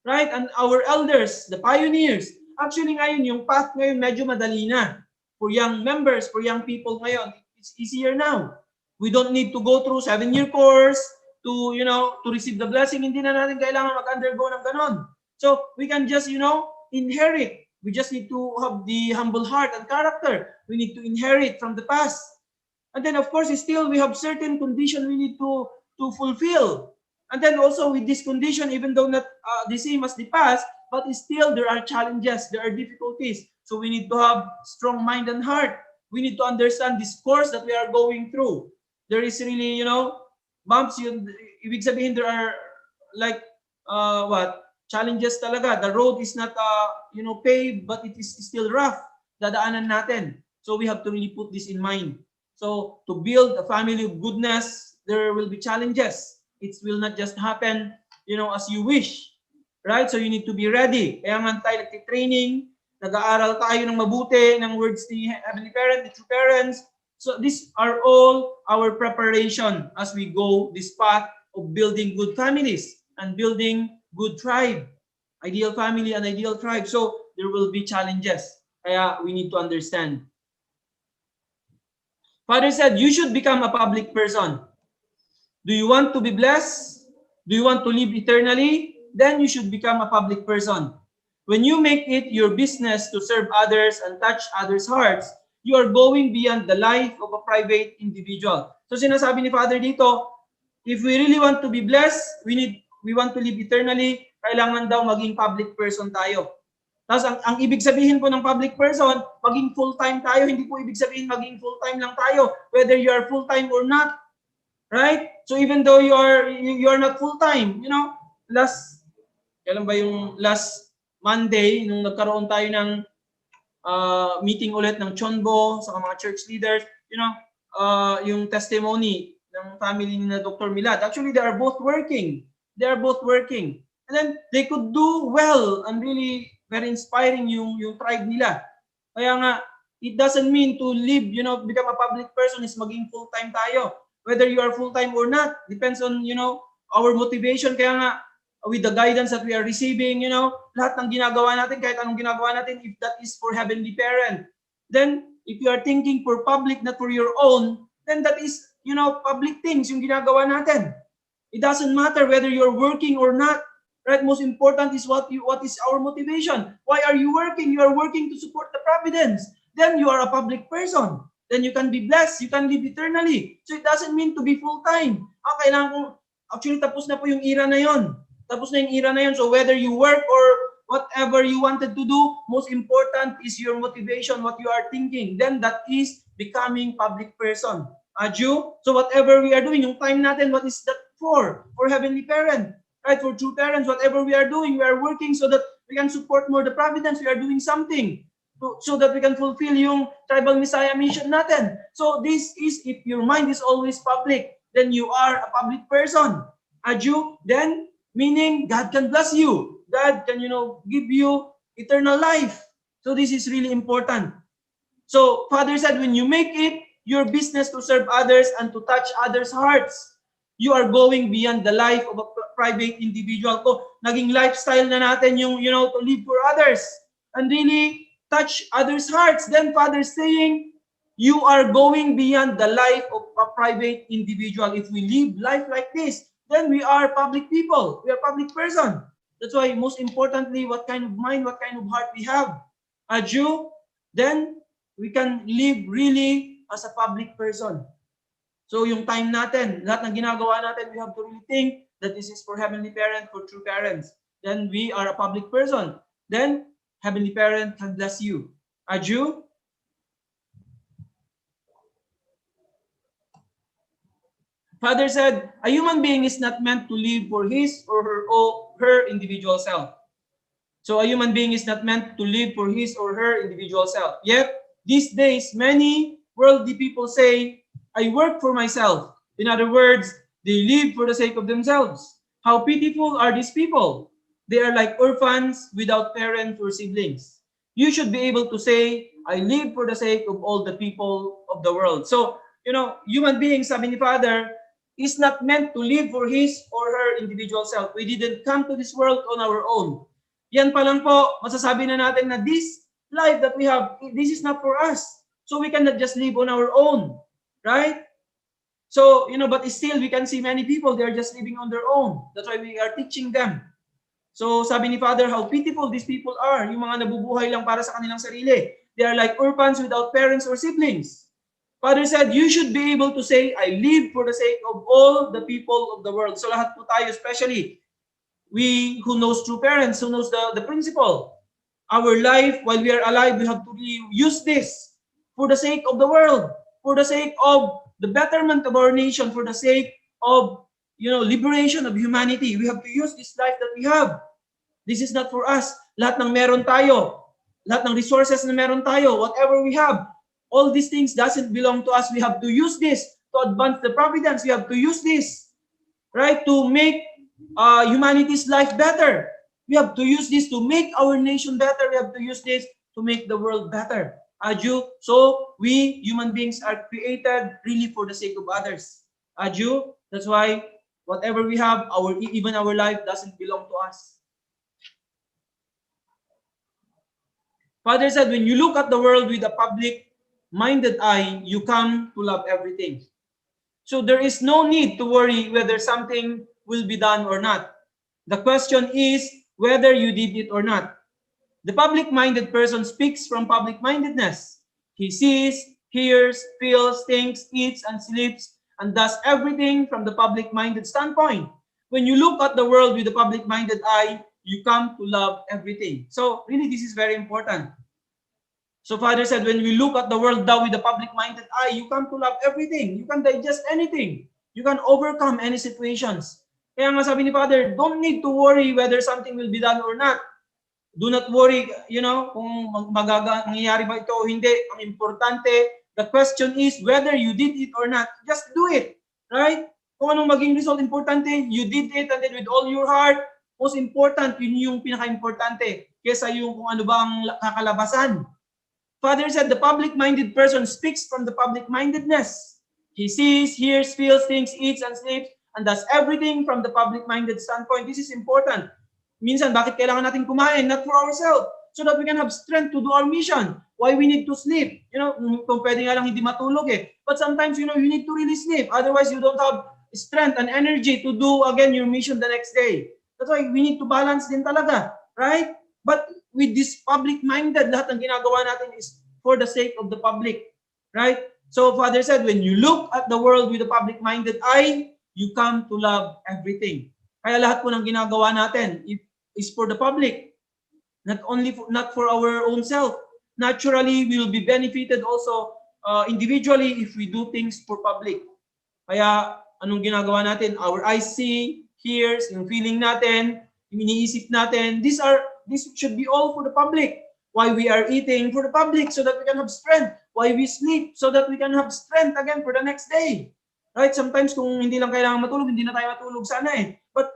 right? And our elders, the pioneers. Actually, ngayon, yung path ngayon medyo madali na. For young members, for young people ngayon, it's easier now. We don't need to go through 7-year course, to receive the blessing. Hindi na natin kailangan mag-undergo ng ganon. So we can just inherit. We just need to have the humble heart and character. We need to inherit from the past. And then of course still we have certain condition we need to fulfill. And then also with this condition, even though not the same as the past, but still there are challenges, there are difficulties. So we need to have strong mind and heart. We need to understand this course that we are going through. There is really, bumps, ibig sabihin there are like challenges talaga. The road is not paved, but it is still rough. Dadaanan natin. So we have to really put this in mind. So to build a family of goodness, there will be challenges. It will not just happen, as you wish, right? So you need to be ready. Kaya nga tayo nagtitraining, nag-aaral tayo ng mabuti, ng words ni Heavenly Parent, the true parents. So these are all our preparation as we go this path of building good families and building good tribe, ideal family and ideal tribe. So there will be challenges. Kaya we need to understand. Father said, you should become a public person. Do you want to be blessed? Do you want to live eternally? Then you should become a public person. When you make it your business to serve others and touch others' hearts, you are going beyond the life of a private individual. So sinasabi ni Father dito, if we really want to be blessed, we want to live eternally, kailangan daw maging public person tayo. Tapos ang ibig sabihin po ng public person, maging full-time tayo. Hindi po ibig sabihin maging full-time lang tayo, whether you are full-time or not. Right? So even though you are not full-time, you know, kailan ba yung last Monday, nung nagkaroon tayo ng meeting ulit ng Chonbo sa mga church leaders, you know, yung testimony ng family ni Dr. Milad. Actually, they are both working. They are both working. And then they could do well and really very inspiring yung tribe nila. Kaya nga, it doesn't mean to live, you know, become a public person is maging full-time tayo. Whether you are full-time or not, depends on, you know, our motivation. Kaya nga, with the guidance that we are receiving, you know, lahat ng ginagawa natin, kahit anong ginagawa natin, if that is for Heavenly Parent, then if you are thinking for public, not for your own, then that is, you know, public things yung ginagawa natin. It doesn't matter whether you're working or not. Right? Most important is what is our motivation. Why are you working? You are working to support the providence. Then you are a public person. Then you can be blessed. You can live eternally. So it doesn't mean to be full-time. Kailangan kong, actually tapos na po yung era na yon. Tapos na yung era na yon. So whether you work or whatever you wanted to do, most important is your motivation, what you are thinking. Then that is becoming public person. Aju? So whatever we are doing, yung time natin, what is that for? For Heavenly Parent. Right, for true parents, whatever we are doing, we are working so that we can support more the providence. We are doing something so that we can fulfill yung tribal Messiah mission natin. So this is, if your mind is always public, then you are a public person. Aju, then meaning God can bless you. God can, you know, give you eternal life. So this is really important. So Father said, when you make it your business to serve others and to touch others' hearts, you are going beyond the life of a private individual. So, naging lifestyle na natin yung, you know, to live for others and really touch others' hearts. Then Father saying, you are going beyond the life of a private individual. If we live life like this, then we are public people. We are public person. That's why most importantly, what kind of mind, what kind of heart we have. A Jew, then we can live really as a public person. So yung time natin, lahat ng ginagawa natin, we have to really think that this is for Heavenly Parent, for true parents. Then we are a public person. Then Heavenly Parent can bless you. A Jew? Father said, a human being is not meant to live for his or her individual self. So a human being is not meant to live for his or her individual self. Yet, these days, many worldly people say, I work for myself. In other words, they live for the sake of themselves. How pitiful are these people? They are like orphans without parents or siblings. You should be able to say, I live for the sake of all the people of the world. So, you know, human beings, sabi ni Father, is not meant to live for his or her individual self. We didn't come to this world on our own. Yan pa lang po, masasabi na natin na this life that we have, this is not for us. So we cannot just live on our own. Right? So, you know, but still we can see many people, they are just living on their own. That's why we are teaching them. So, sabi ni Father, how pitiful these people are. Yung mga nabubuhay lang para sa kanilang sarili. They are like orphans without parents or siblings. Father said, you should be able to say, I live for the sake of all the people of the world. So, lahat po tayo, especially we who knows true parents, who knows the principle. Our life, while we are alive, we have to use this for the sake of the world. For the sake of the betterment of our nation, for the sake of, you know, liberation of humanity. We have to use this life that we have. This is not for us. Lahat ng meron tayo, lahat ng resources na meron tayo, whatever we have, all these things doesn't belong to us. We have to use this to advance the providence. We have to use this, right, to make humanity's life better. We have to use this to make our nation better. We have to use this to make the world better. Aju, so we human beings are created really for the sake of others. Aju, that's why whatever we have, even our life doesn't belong to us. Father said, when you look at the world with a public-minded eye, you come to love everything. So there is no need to worry whether something will be done or not. The question is whether you did it or not. The public-minded person speaks from public-mindedness. He sees, hears, feels, thinks, eats, and sleeps, and does everything from the public-minded standpoint. When you look at the world with a public-minded eye, you come to love everything. So really, this is very important. So Father said, when we look at the world now with a public-minded eye, you come to love everything. You can digest anything. You can overcome any situations. Kaya nga sabi ni Father, don't need to worry whether something will be done or not. Do not worry, kung mangyayari ba ito o hindi. Ang importante, the question is whether you did it or not. Just do it, right? Kung anong maging result, importante, you did it and then with all your heart, most important, yun yung pinaka-importante kesa yung kung ano ba ang kakalabasan. Father said the public-minded person speaks from the public-mindedness. He sees, hears, feels, thinks, eats, and sleeps, and does everything from the public-minded standpoint. This is important. Minsan, bakit kailangan natin kumain? Not for ourselves. So that we can have strength to do our mission. Why we need to sleep? Kung pwede nga lang hindi matulog eh. But sometimes, you need to really sleep. Otherwise, you don't have strength and energy to do again your mission the next day. That's why we need to balance din talaga. Right? But with this public-minded, lahat ng ginagawa natin is for the sake of the public. Right? So Father said, when you look at the world with a public-minded eye, you come to love everything. Kaya lahat po ng ginagawa natin is for the public. Not for our own self. Naturally, we will be benefited also individually if we do things for public. Kaya anong ginagawa natin? Our eyes see, hears, yung feeling natin, yung iniisip natin, this should be all for the public. Why we are eating for the public so that we can have strength. Why we sleep so that we can have strength again for the next day. Right? Sometimes kung hindi lang kailangan matulog, hindi na tayo matulog sana eh. But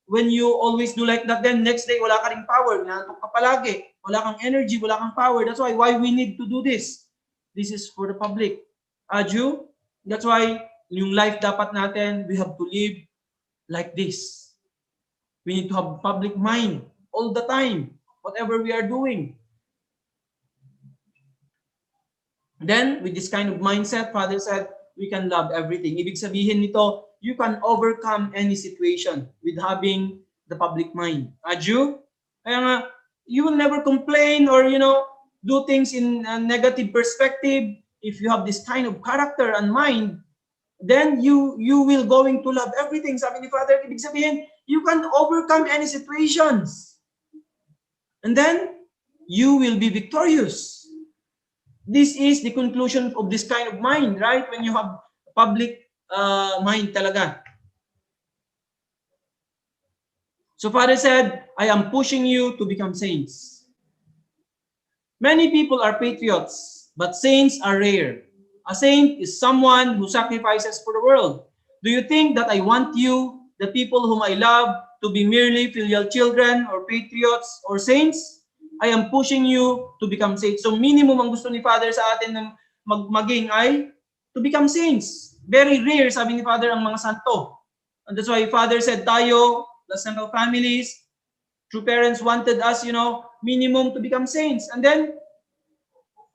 when you always do like that, then next day wala ka ring power, nantok ka palagi, wala kang energy, wala kang power. That's why we need to do this. This is for the public. Aju, that's why yung life dapat natin, we have to live like this. We need to have public mind all the time, whatever we are doing. Then, with this kind of mindset, Father said, we can love everything. Ibig sabihin nito, you can overcome any situation with having the public mind. Aju? Kaya nga, you will never complain or, do things in a negative perspective. If you have this kind of character and mind, then you will going to love everything. Sabi ni Father, ibig sabihin, you can overcome any situations. And then, you will be victorious. This is the conclusion of this kind of mind, right? When you have public mind talaga. So Father said, I am pushing you to become saints. Many people are patriots, but saints are rare. A saint is someone who sacrifices for the world. Do you think that I want you, the people whom I love, to be merely filial children or patriots or saints? I am pushing you to become saints. So minimum ang gusto ni Father sa atin na maging ay to become saints. Very rare, sabi ni Father, ang mga santo. And that's why Father said tayo, the Central families, true parents wanted us, minimum to become saints. And then,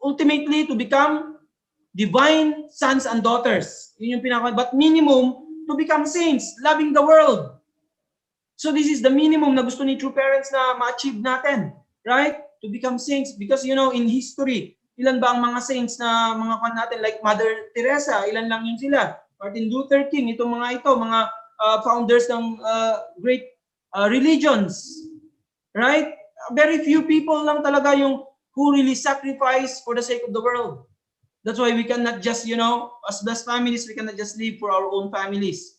ultimately, to become divine sons and daughters. Yun yung pinaka, but minimum to become saints, loving the world. So this is the minimum na gusto ni true parents na ma-achieve natin. Right? To become saints. Because, in history, ilan ba ang mga saints na mga kan natin, like Mother Teresa, ilan lang yun sila. Martin Luther King, itong mga founders ng great religions. Right? Very few people lang talaga yung who really sacrifice for the sake of the world. That's why we cannot just, as families, we cannot just live for our own families.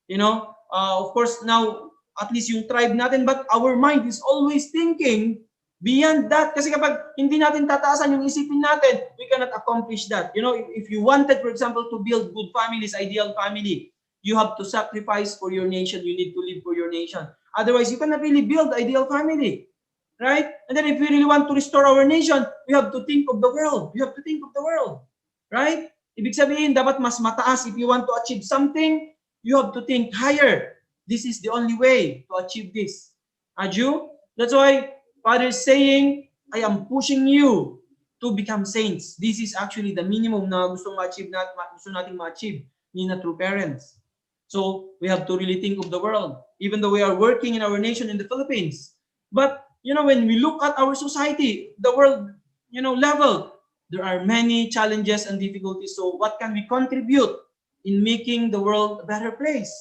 Of course, now, at least yung tribe natin, but our mind is always thinking beyond that. Kasi kapag hindi natin tataasan yung isipin natin, we cannot accomplish that. If you wanted, for example, to build good families, ideal family, you have to sacrifice for your nation. You need to live for your nation. Otherwise, you cannot really build ideal family. Right? And then if we really want to restore our nation, we have to think of the world. We have to think of the world. Right? Ibig sabihin, dapat mas mataas. If you want to achieve something, you have to think higher. This is the only way to achieve this. Aju? That's why Father is saying, I am pushing you to become saints. This is actually the minimum na gusto nating ma-achieve ni na true parents. So we have to really think of the world, even though we are working in our nation in the Philippines. But when we look at our society, the world, level, there are many challenges and difficulties. So what can we contribute in making the world a better place?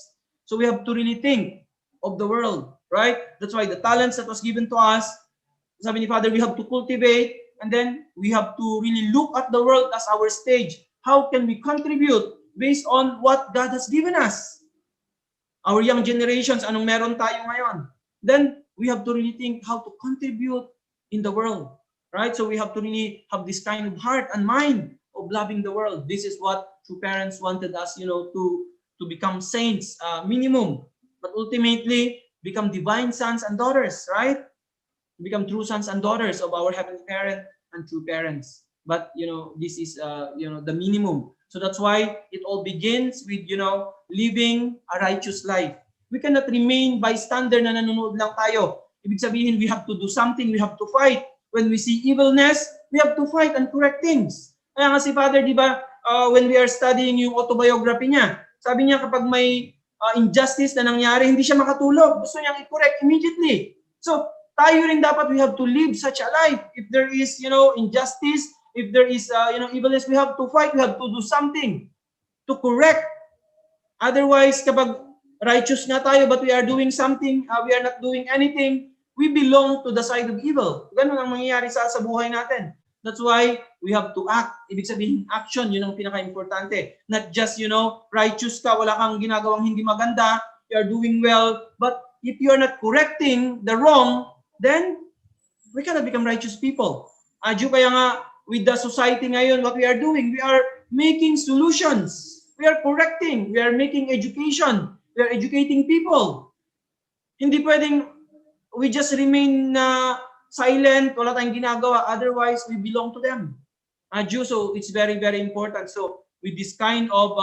So we have to really think of the world, right? That's why the talents that was given to us, sabi ni Father, we have to cultivate, and then we have to really look at the world as our stage. How can we contribute based on what God has given us? Our young generations, anong meron tayo ngayon? Then we have to really think how to contribute in the world, right? So we have to really have this kind of heart and mind of loving the world. This is what true parents wanted us, to become saints, minimum, but ultimately become divine sons and daughters, right? Become true sons and daughters of our heavenly parent and true parents. But this is the minimum. So that's why it all begins with living a righteous life. We cannot remain bystander na nanonood lang tayo. Ibig sabihin, we have to do something, we have to fight. When we see evilness, we have to fight and correct things. Kaya nga si Father, di ba, when we are studying yung autobiography niya, sabi niya kapag may injustice na nangyari, hindi siya makatulog. Gusto niyang i-correct immediately. So, tayo rin dapat, we have to live such a life. If there is, injustice, if there is, evilness, we have to fight, we have to do something to correct. Otherwise, kapag righteous nga tayo, but we are doing something, we are not doing anything, we belong to the side of evil. Ganun ang mangyayari sa buhay natin. That's why we have to act. Ibig sabihin, action, yun ang pinaka-importante. Not just, righteous ka, wala kang ginagawang hindi maganda, you are doing well, but if you are not correcting the wrong, then we cannot become righteous people. Kaya nga, with the society ngayon, what we are doing, we are making solutions. We are correcting. We are making education. We are educating people. Hindi pwedeng we just remain silent, wala tayong ginagawa. Otherwise, we belong to them. So it's very, very important. So with this kind of,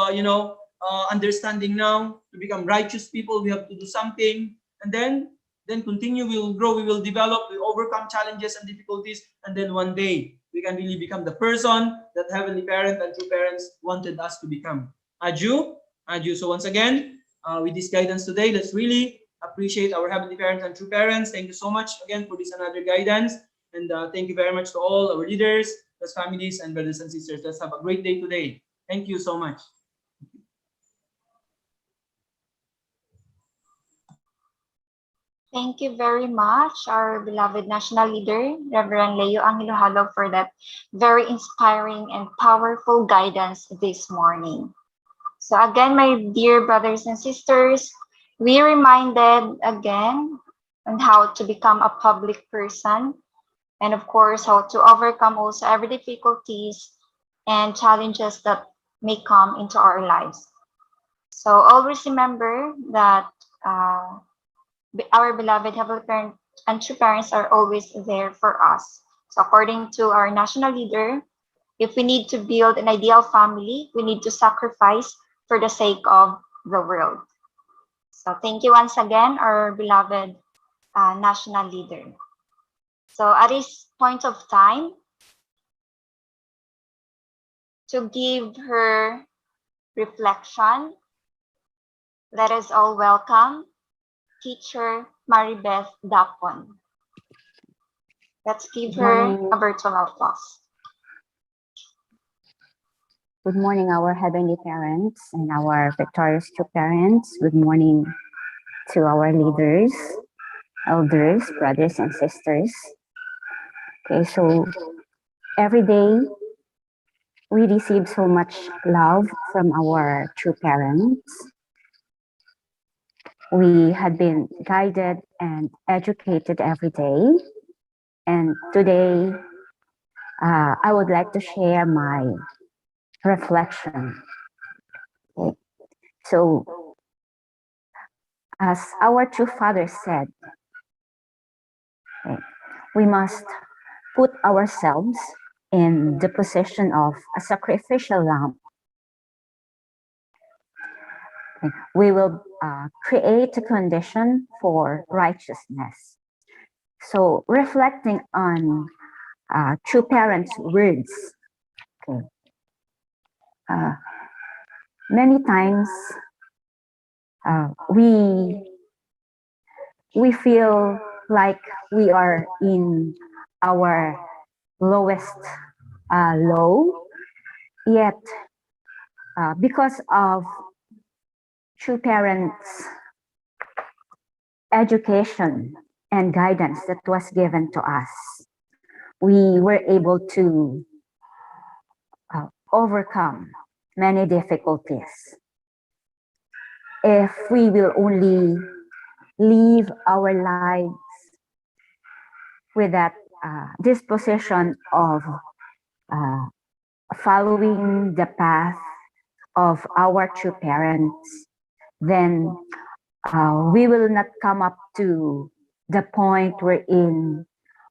understanding now, to become righteous people, we have to do something. And then continue, we will grow, we will develop, we overcome challenges and difficulties. And then one day, we can really become the person that Heavenly Parent and true parents wanted us to become. Aju. So once again, with this guidance today, let's really appreciate our Heavenly Parents and true parents. Thank you so much again for this another guidance. And thank you very much to all our leaders, as families, and brothers and sisters. Let's have a great day today. Thank you so much. Thank you very much, our beloved national leader, Reverend Leo Angelo, for that very inspiring and powerful guidance this morning. So again, my dear brothers and sisters, we reminded again on how to become a public person, and of course, how to overcome also every difficulties and challenges that may come into our lives. So always remember that our beloved Heavenly Parent and true parents are always there for us. So according to our national leader, if we need to build an ideal family, we need to sacrifice for the sake of the world. So thank you once again, our beloved national leader. So at this point of time, to give her reflection, let us all welcome Teacher Maribeth Dapon. Let's give her a virtual applause. Good morning, our heavenly parents and our victorious true parents. Good morning to our leaders, elders, brothers and sisters. Okay, so every day we receive so much love from our true parents. We had been guided and educated every day. And today, I would like to share my reflection. Okay. So, as our true father said, okay, we must put ourselves in the position of a sacrificial lamb. We will create a condition for righteousness. So reflecting on true parents' words, okay. Many times we feel like we are in our lowest low, yet because of true parents' education and guidance that was given to us, we were able to overcome many difficulties. If we will only live our lives with that disposition of following the path of our true parents, then we will not come up to the point wherein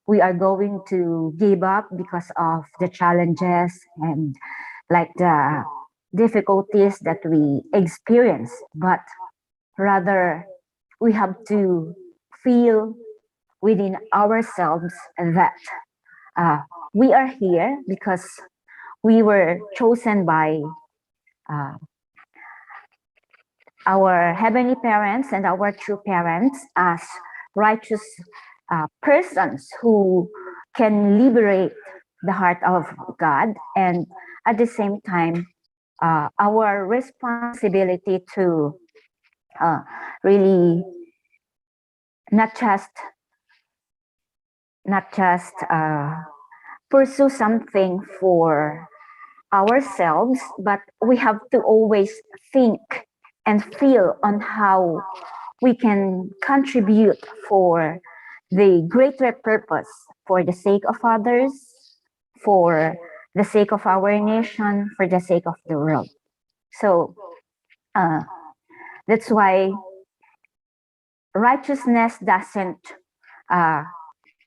we are going to give up because of the challenges and like the difficulties that we experience, but rather we have to feel within ourselves that we are here because we were chosen by our heavenly parents and our true parents as righteous persons who can liberate the heart of God, and at the same time our responsibility to really not just pursue something for ourselves, but we have to always think and feel on how we can contribute for the greater purpose, for the sake of others, for the sake of our nation, for the sake of the world. So that's why righteousness doesn't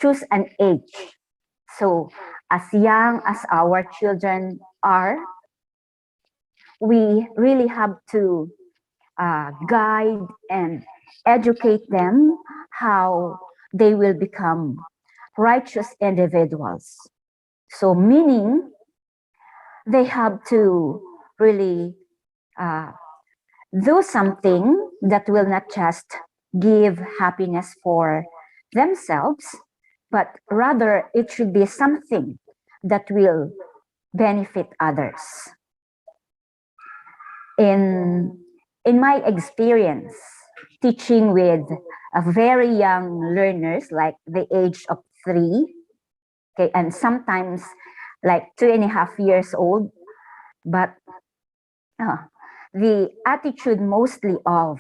choose an age. So as young as our children are, we really have to guide and educate them how they will become righteous individuals. So meaning they have to really do something that will not just give happiness for themselves, but rather it should be something that will benefit others. In my experience, teaching with very young learners, like the age of 3, okay, and sometimes like 2.5 years old, but the attitude mostly of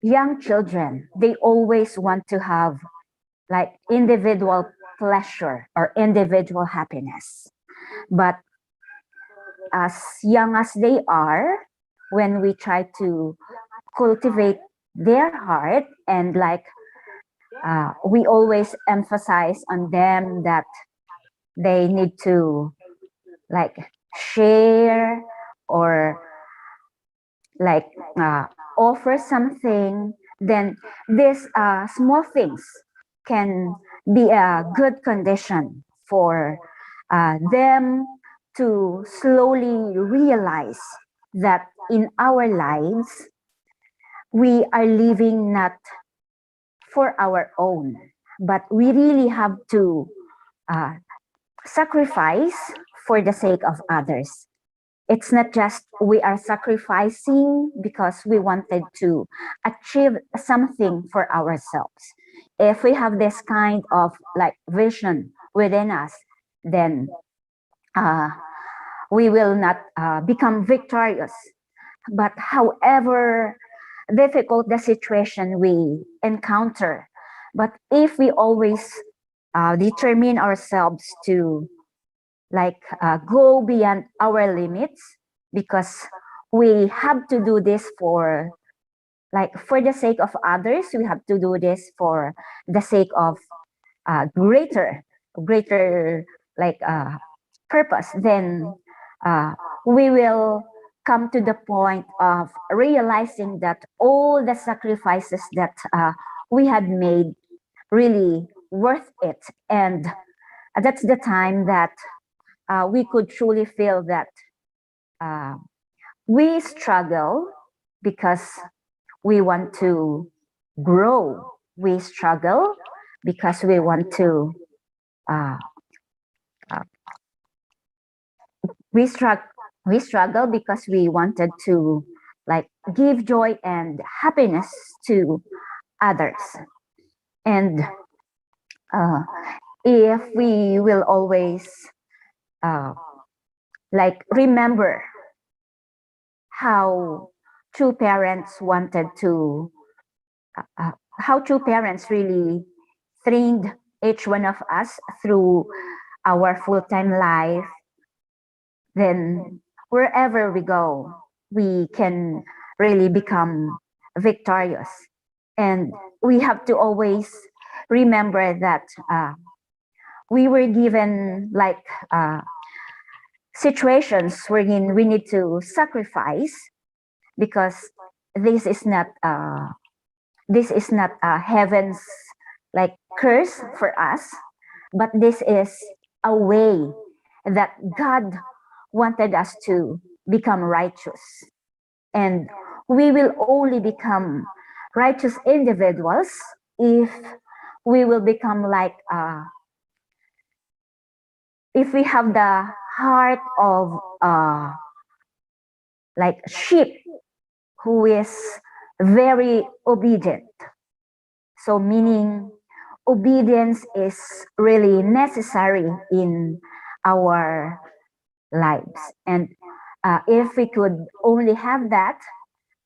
young children, they always want to have like individual pleasure or individual happiness. But as young as they are, when we try to cultivate their heart and like we always emphasize on them that they need to like share or like offer something, then these small things can be a good condition for them to slowly realize that in our lives, we are living not for our own, but we really have to sacrifice for the sake of others. It's not just we are sacrificing because we wanted to achieve something for ourselves. If we have this kind of like vision within us, then we will not become victorious. But however difficult the situation we encounter, but if we always determine ourselves to like go beyond our limits, because we have to do this for like for the sake of others, we have to do this for the sake of greater like purpose, then we will come to the point of realizing that all the sacrifices that we had made really worth it. And that's the time that we could truly feel that we struggle because we want to grow. We struggle because we want to uh, uh, we struggle because we wanted to like give joy and happiness to others. And if we will always uh, like remember how true parents wanted to how true parents really trained each one of us through our full-time life, then wherever we go, we can really become victorious. And we have to always remember that we were given like situations wherein we need to sacrifice, because this is not heaven's like curse for us, but this is a way that God wanted us to become righteous. And we will only become righteous individuals if we will become like if we have the heart of like sheep who is very obedient. So meaning obedience is really necessary in our lives. And if we could only have that,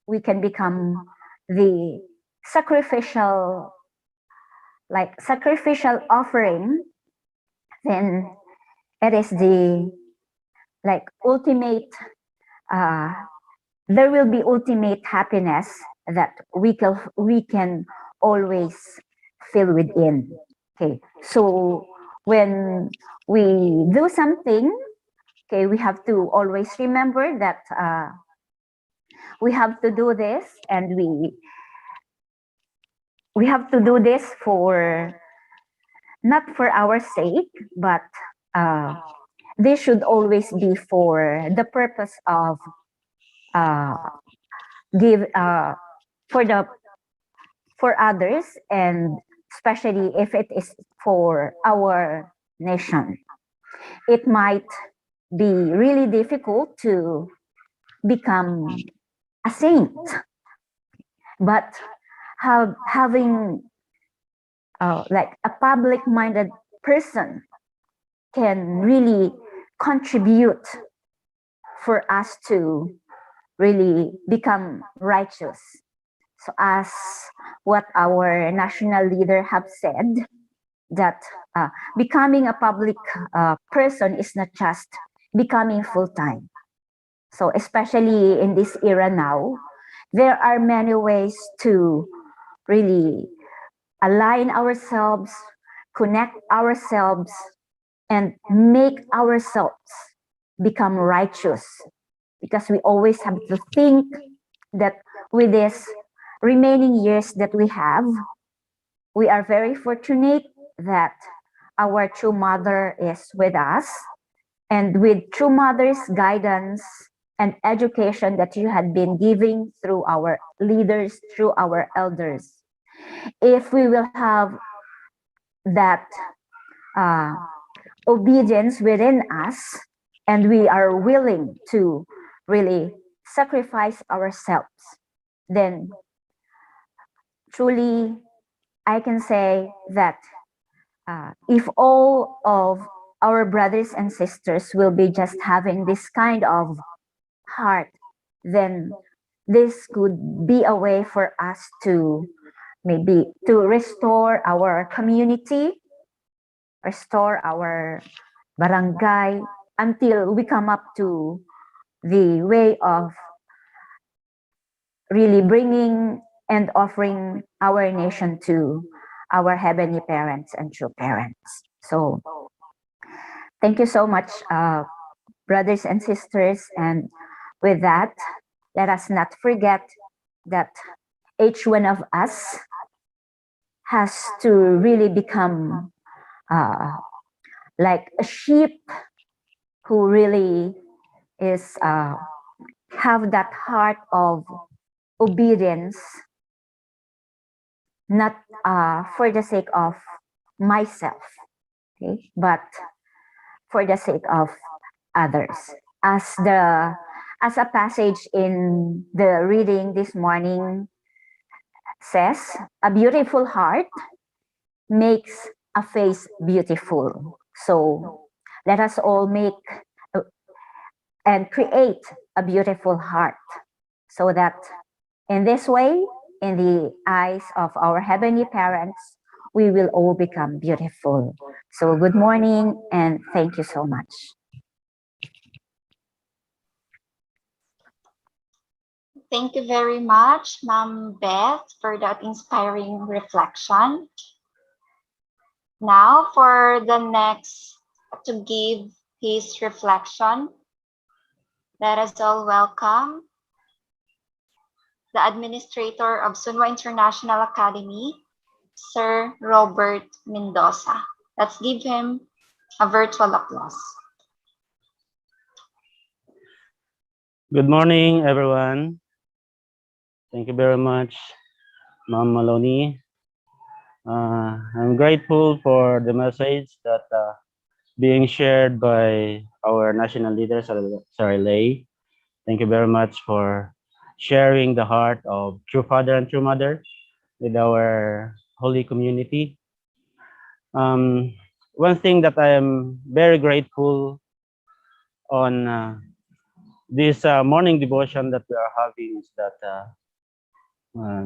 we can become the sacrificial offering. Then it is the like ultimate there will be ultimate happiness that we can always feel within. Okay, so when we do something, okay, we have to always remember that we have to do this, and we have to do this for not for our sake, but this should always be for the purpose of give for others, and especially if it is for our nation. It might be really difficult to become a saint, but having like a public-minded person can really contribute for us to really become righteous. So as what our national leader have said, that becoming a public person is not just becoming full-time. So especially in this era now, there are many ways to really align ourselves, connect ourselves, and make ourselves become righteous. Because we always have to think that with this remaining years that we have, we are very fortunate that our true mother is with us. And with true mother's guidance and education that you had been giving through our leaders, through our elders, if we will have that obedience within us, and we are willing to really sacrifice ourselves, then truly I can say that if all of our brothers and sisters will be just having this kind of heart, then this could be a way for us to maybe to restore our community, restore our barangay, until we come up to the way of really bringing and offering our nation to our heavenly parents and true parents. So thank you so much, brothers and sisters. And with that, let us not forget that each one of us has to really become like a sheep who really is have that heart of obedience, not for the sake of myself, okay, but for the sake of others. As a passage in the reading this morning says, a beautiful heart makes a face beautiful. So let us all make and create a beautiful heart so that in this way, in the eyes of our heavenly parents, we will all become beautiful. So good morning and thank you so much. Thank you very much, Ma'am Beth, for that inspiring reflection. Now, for the next to give his reflection, let us all welcome the Administrator of Sunwa International Academy, Sir Robert Mendoza. Let's give him a virtual applause. Good morning, everyone. Thank you very much, Ma'am Maloney. I'm grateful for the message that being shared by our national leader, Sir Lay. Thank you very much for sharing the heart of true father and true mother with our holy community. One thing that I am very grateful on this morning devotion that we are having is that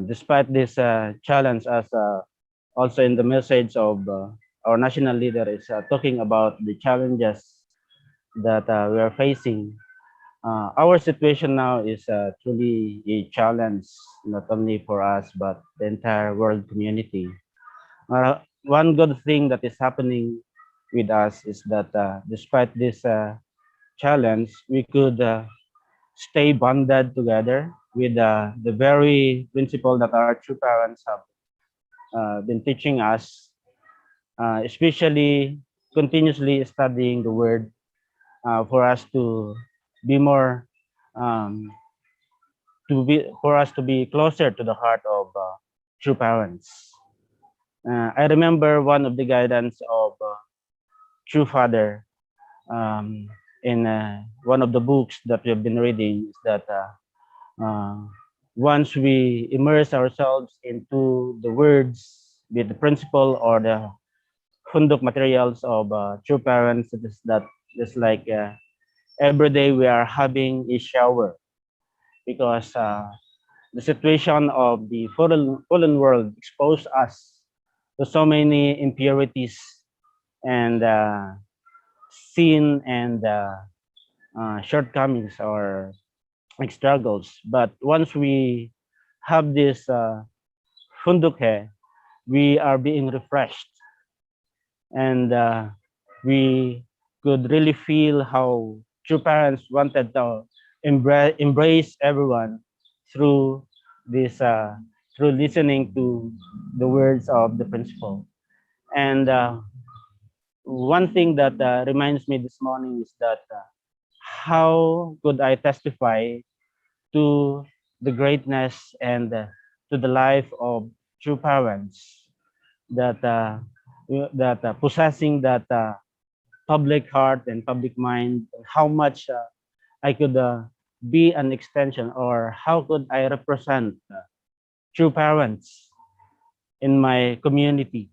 despite this challenge, as also in the message of our national leader is talking about the challenges that we are facing, our situation now is truly a challenge, not only for us, but the entire world community. One good thing that is happening with us is that despite this challenge, we could stay bonded together with the very principle that our true parents have been teaching us, especially continuously studying the word for us to be more for us to be closer to the heart of true parents. I remember one of the guidance of true father in one of the books that we have been reading is that once we immerse ourselves into the words, be it the principle or the funduk materials of true parents, it is that just like every day we are having a shower, because the situation of the fallen world exposed us to so many impurities and sin and shortcomings or like struggles. But once we have this funduk, we are being refreshed, and we could really feel how true parents wanted to embrace everyone through this through listening to the words of the principal. And one thing that reminds me this morning is that how could I testify to the greatness and to the life of true parents that possessing that public heart and public mind, how much I could be an extension, or how could I represent true parents in my community.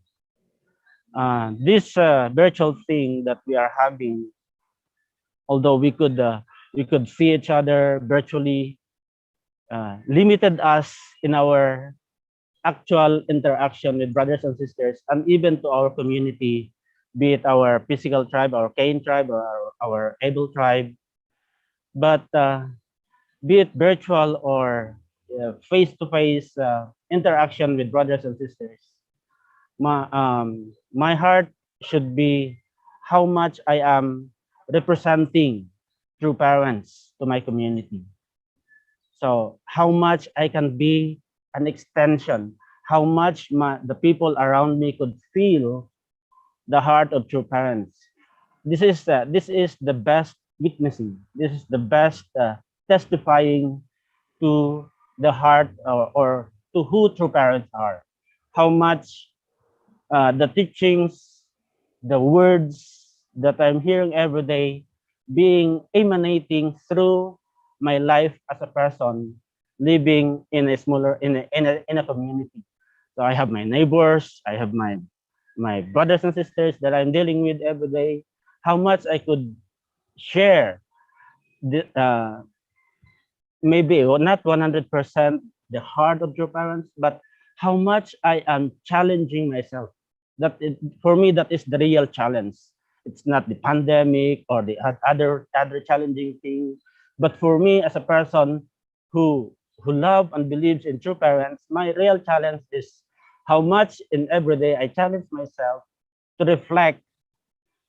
This virtual thing that we are having, although we could see each other virtually, limited us in our actual interaction with brothers and sisters, and even to our community, be it our physical tribe, our Cain tribe, or our Abel tribe. But be it virtual or face-to-face interaction with brothers and sisters, my heart should be how much I am representing true parents to my community. So how much I can be an extension, how much the people around me could feel the heart of true parents. This is the best witnessing. This is the best testifying to the heart or to who true parents are. How much the teachings, the words that I'm hearing every day being emanating through my life as a person living in a smaller in a community. So I have my neighbors, I have my brothers and sisters that I'm dealing with every day. How much I could share the, maybe not 100% the heart of your parents, but how much I am challenging myself. For me, that is the real challenge. It's not the pandemic or the other challenging thing, but for me as a person who love and believes in true parents, my real challenge is how much in every day I challenge myself to reflect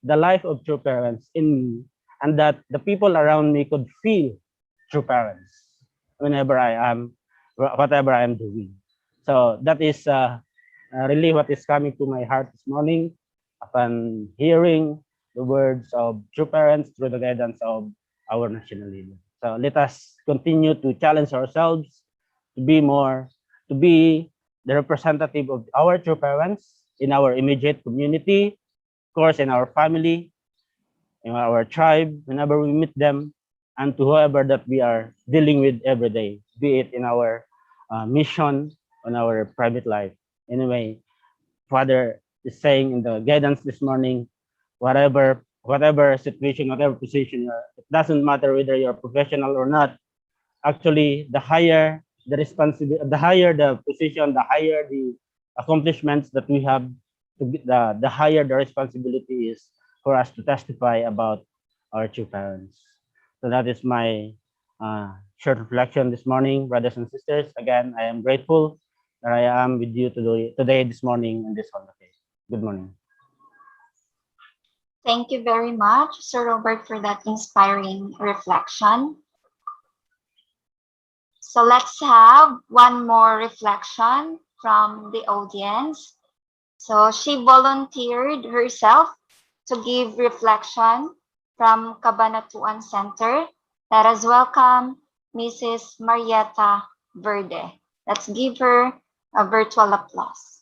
the life of true parents in me, and that the people around me could feel true parents whenever I am, whatever I am doing. So that is really what is coming to my heart this morning upon hearing the words of true parents through the guidance of our national leader. So let us continue to challenge ourselves to be the representative of our true parents in our immediate community, of course, in our family, in our tribe, whenever we meet them, and to whoever that we are dealing with every day, be it in our mission, on our private life. Anyway, Father is saying in the guidance this morning, whatever situation, whatever position you're, it doesn't matter whether you're professional or not. Actually, the higher the responsibility, the higher the position, the higher the accomplishments that we have, the higher the responsibility is for us to testify about our true parents. So that is my short reflection this morning, brothers and sisters. Again, I am grateful that I am with you today this morning in this holiday. Good morning. Thank you very much, Sir Robert, for that inspiring reflection. So let's have one more reflection from the audience. So she volunteered herself to give reflection from Cabanatuan Center. Let us welcome Mrs. Marietta Verde. Let's give her a virtual applause.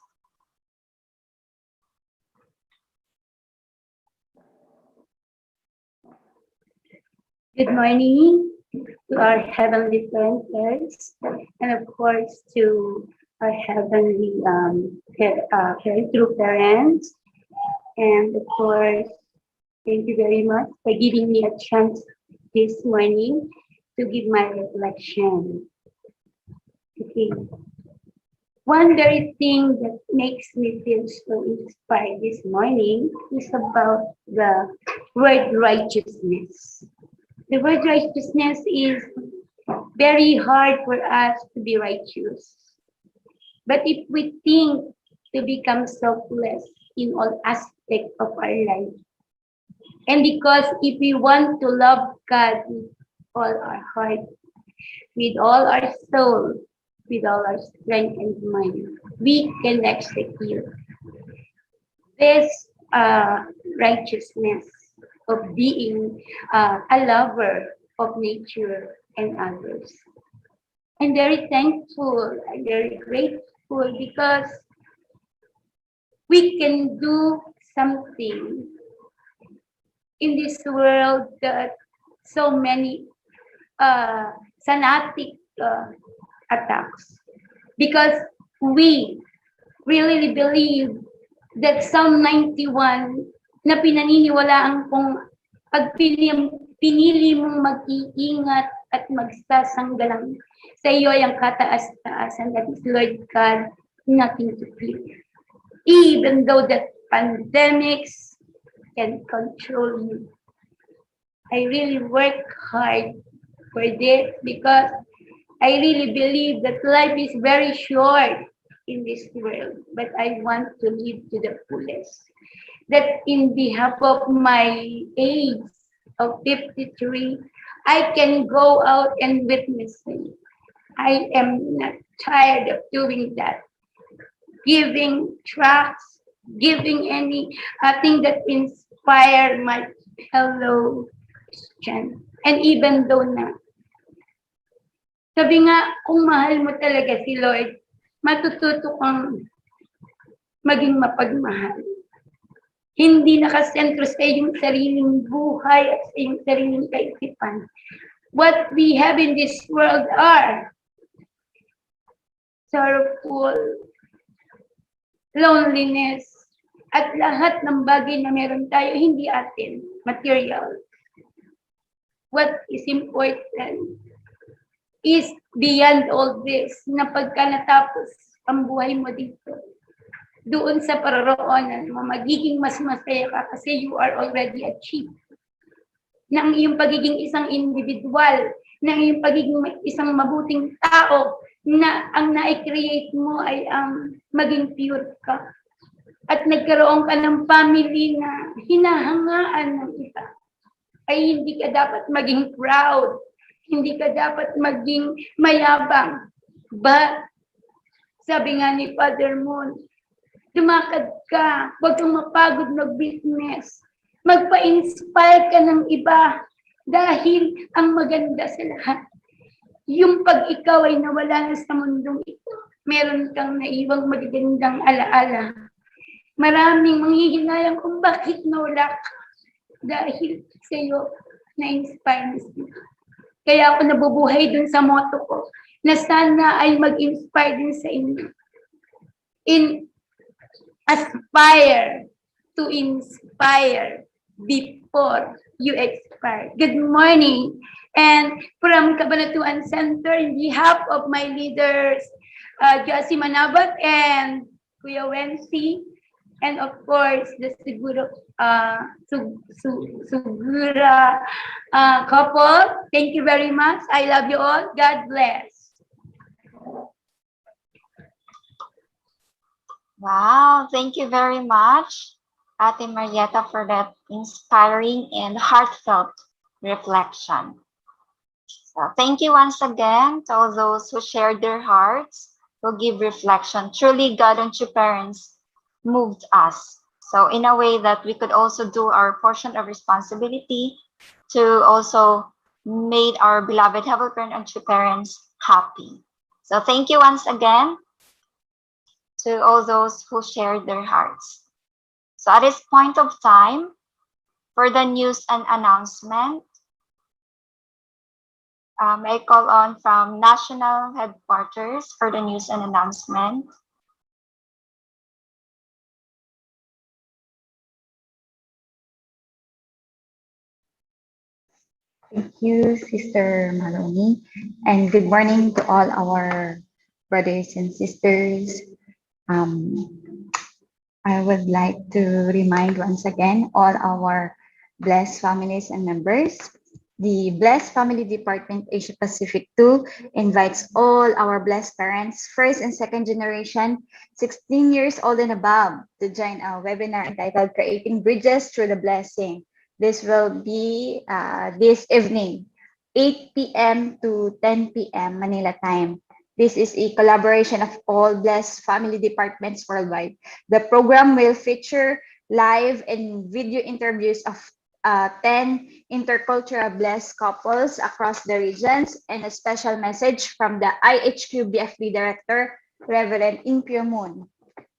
Good morning to our heavenly parents, and of course to our heavenly true parents. And of course, thank you very much for giving me a chance this morning to give my reflection. Okay. One very thing that makes me feel so inspired this morning is about the word righteousness. The word righteousness is very hard for us to be righteous. But if we think to become selfless in all aspects of our life, and because if we want to love God with all our heart, with all our soul, with all our strength and mind, we can execute this righteousness of being a lover of nature and others. I'm very thankful, I'm very grateful because we can do something in this world that so many fanatic attacks, because we really believe that Psalm 91 na pinaniniwalaan kung pag pinili mong mag-iingat at magsasanggalang sa iyo ay ang kataas-taasan, that is Lord God, nothing to fear. Even though the pandemics can control you. I really work hard for this because I really believe that life is very short. in this world, but I want to live to the fullest. That in behalf of my age of 53, I can go out and witness it. I am not tired of doing that. Giving tracts, giving any thing that inspire my fellow Christian. And even though na, sabi nga, kung mahal mo talaga si Lord, matututo kang maging mapagmahal. Hindi nakasentro sa iyong sariling buhay at sa iyong sariling kaisipan. What we have in this world are sorrowful, loneliness, at lahat ng bagay na meron tayo, hindi atin, material. What is important is beyond all this, na pagka natapos ang buhay mo dito, doon sa pararoonan mo, magiging mas masaya ka kasi you are already achieved. Na ang iyong pagiging isang individual, na ang iyong pagiging isang mabuting tao, na ang na-create mo ay ang maging pure ka. At nagkaroon ka ng family na hinahangaan ng isa, ay hindi ka dapat maging proud, hindi ka dapat maging mayabang. But, sabi nga ni Father Moon, lumakad ka, huwag kang mapagod mag-business. Magpa-inspire ka ng iba dahil ang maganda sa lahat. Yung pag ikaw ay nawala na sa mundong ito, meron kang naiwang magagandang alaala. Maraming manghihinayang kung bakit nawala ka dahil sa iyo na-inspire na sila. Kaya ako nabubuhay dun sa motto ko na sana ay mag-inspire din sa inyo. Aspire to inspire before you expire. Good morning. And from Cabanatuan Center, in behalf of my leaders, Josie Manabat and Kuya Wensi, and of course, the Siguro Sugura couple, thank you very much. I love you all. God bless. Wow, thank you very much, Ate Marietta, for that inspiring and heartfelt reflection. So thank you once again to all those who shared their hearts, who give reflection. Truly, God and True Parents moved us. So in a way that we could also do our portion of responsibility to also make our beloved Heavenly Parent and True Parents happy. So thank you once again to all those who shared their hearts. So at this point of time, for the news and announcement, I call on from National Headquarters for the news and announcement. Thank you, Sister Maloney. And good morning to all our brothers and sisters. I would like to remind once again all our blessed families and members. The Blessed Family Department Asia Pacific 2 invites all our blessed parents, first and second generation, 16 years old and above, to join a webinar entitled Creating Bridges Through the Blessing. This will be this evening, 8 p.m. to 10 p.m. Manila time. This is a collaboration of all blessed family departments worldwide. The program will feature live and video interviews of 10 intercultural blessed couples across the regions and a special message from the IHQ BFB Director, Reverend Impio Moon.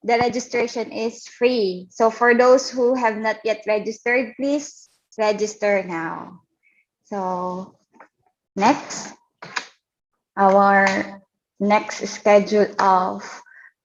The registration is free. So for those who have not yet registered, please register now. So next, our next schedule of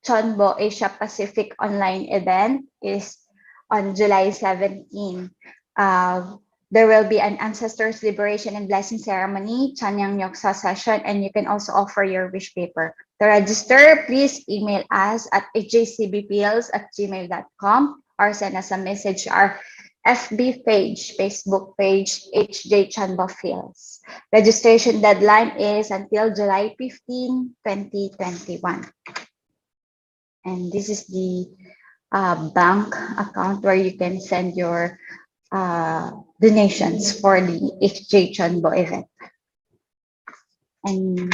Chonbo Asia Pacific online event is on July 17. There will be an Ancestors Liberation and Blessing Ceremony, Chanyang Nyoksa session, and you can also offer your wish paper. To register, please email us at hjcbpls@gmail.com or send us a message to our FB page, Facebook page, HJ Chanbo Fields. Registration deadline is until July 15, 2021. And this is the bank account where you can send your donations for the exchange Chonbo event. And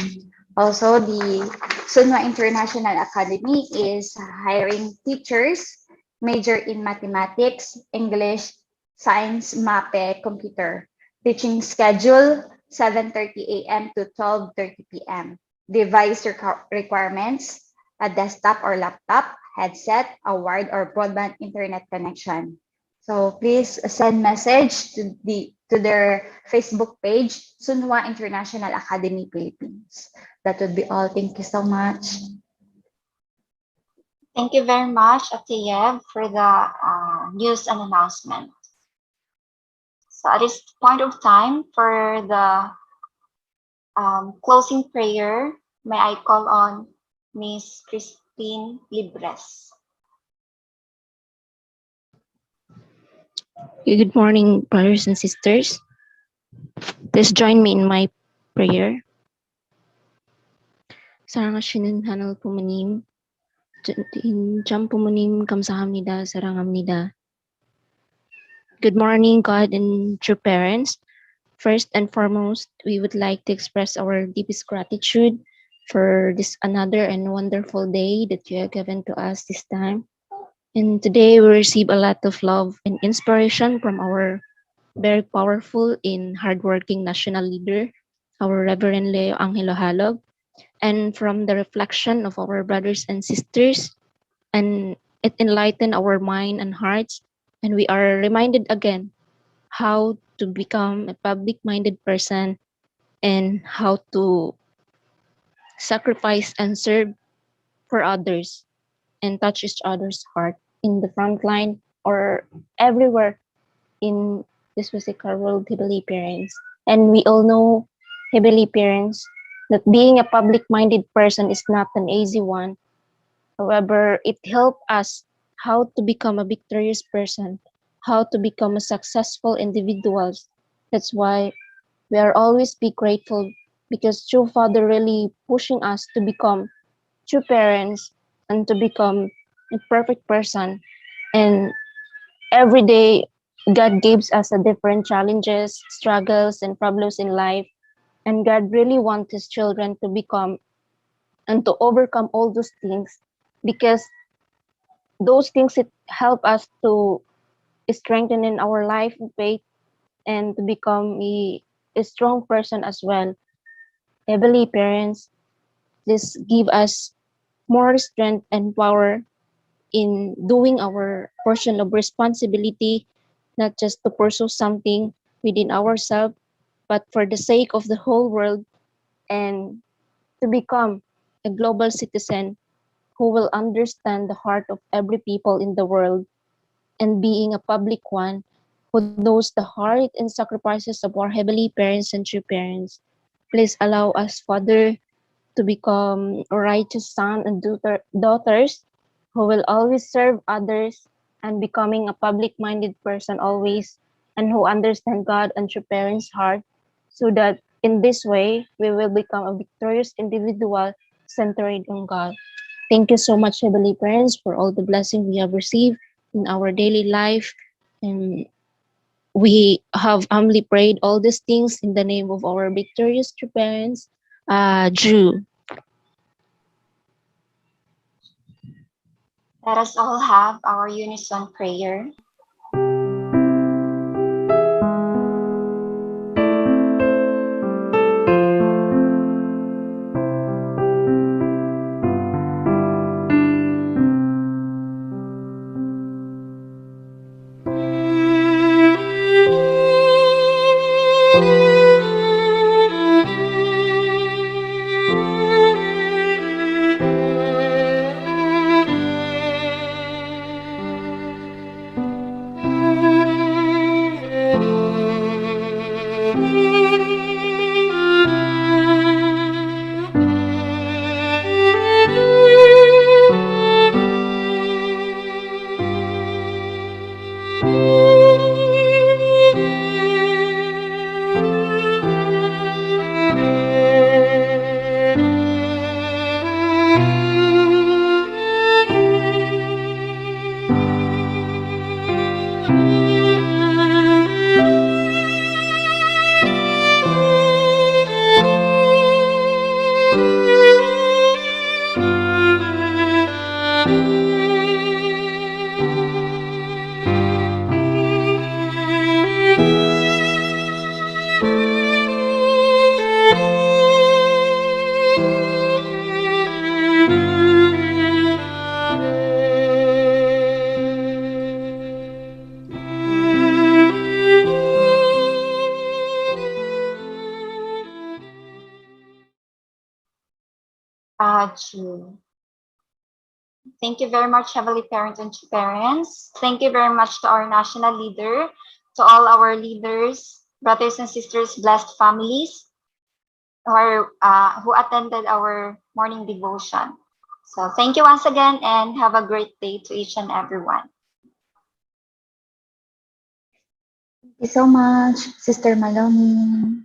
also the Sunwa International Academy is hiring teachers major in mathematics, English, science, MAPE, computer. Teaching schedule 7:30 a.m. to 12:30 p.m. Device requirements, a desktop or laptop, headset, a wired or broadband internet connection. So please send message to their Facebook page, Sunwa International Academy Philippines. That would be all. Thank you so much. Thank you very much, Atiyev, for the news and announcement. So at this point of time, for the closing prayer, may I call on Miss Christine Libres. Good morning, brothers and sisters. Please join me in my prayer. Sarangashinin hanal pumanim, jam pumanim kamsahamnida sarangamnida. Good morning, God and true parents. First and foremost, we would like to express our deepest gratitude for this another and wonderful day that you have given to us this time. And today we receive a lot of love and inspiration from our very powerful and hardworking national leader, our Reverend Leo Angelo Halog, and from the reflection of our brothers and sisters, and it enlightened our mind and hearts, and we are reminded again how to become a public-minded person and how to sacrifice and serve for others and touch each other's heart in the front line or everywhere in this physical world, Heavenly Parents. And we all know, Heavenly Parents, that being a public-minded person is not an easy one. However, it helps us how to become a victorious person, how to become a successful individuals. That's why we are always be grateful because true Father really pushing us to become true parents and to become a perfect person. And every day, God gives us a different challenges, struggles, and problems in life. And God really wants His children to become and to overcome all those things because those things it help us to strengthen in our life and faith and to become a strong person as well. Heavenly Parents, please give us more strength and power in doing our portion of responsibility, not just to pursue something within ourselves, but for the sake of the whole world and to become a global citizen who will understand the heart of every people in the world and being a public one who knows the heart and sacrifices of our heavenly parents and true parents. Please allow us, Father, to become righteous sons and daughters who will always serve others and becoming a public-minded person always and who understand God and true parents' heart so that in this way we will become a victorious individual centered on God. Thank you so much, Heavenly Parents, for all the blessing we have received in our daily life. And we have humbly prayed all these things in the name of our victorious true parents, Drew. Let us all have our unison prayer. June. Thank you very much, Heavenly Parents and True Parents. Thank you very much to our national leader, to all our leaders, brothers and sisters, blessed families who attended our morning devotion. So thank you once again and have a great day to each and everyone. Thank you so much, Sister Maloney.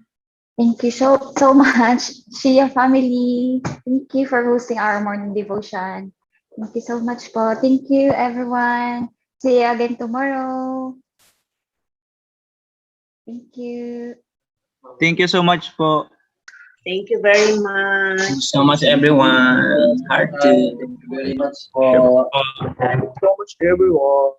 Thank you so much, Shia family. Thank you for hosting our morning devotion. Thank you so much po. Thank you, everyone. See you again tomorrow. Thank you. Thank you so much po. Thank you very much. Thank you so much, everyone. Heart to. Thank you very much po. Thank you so much, everyone.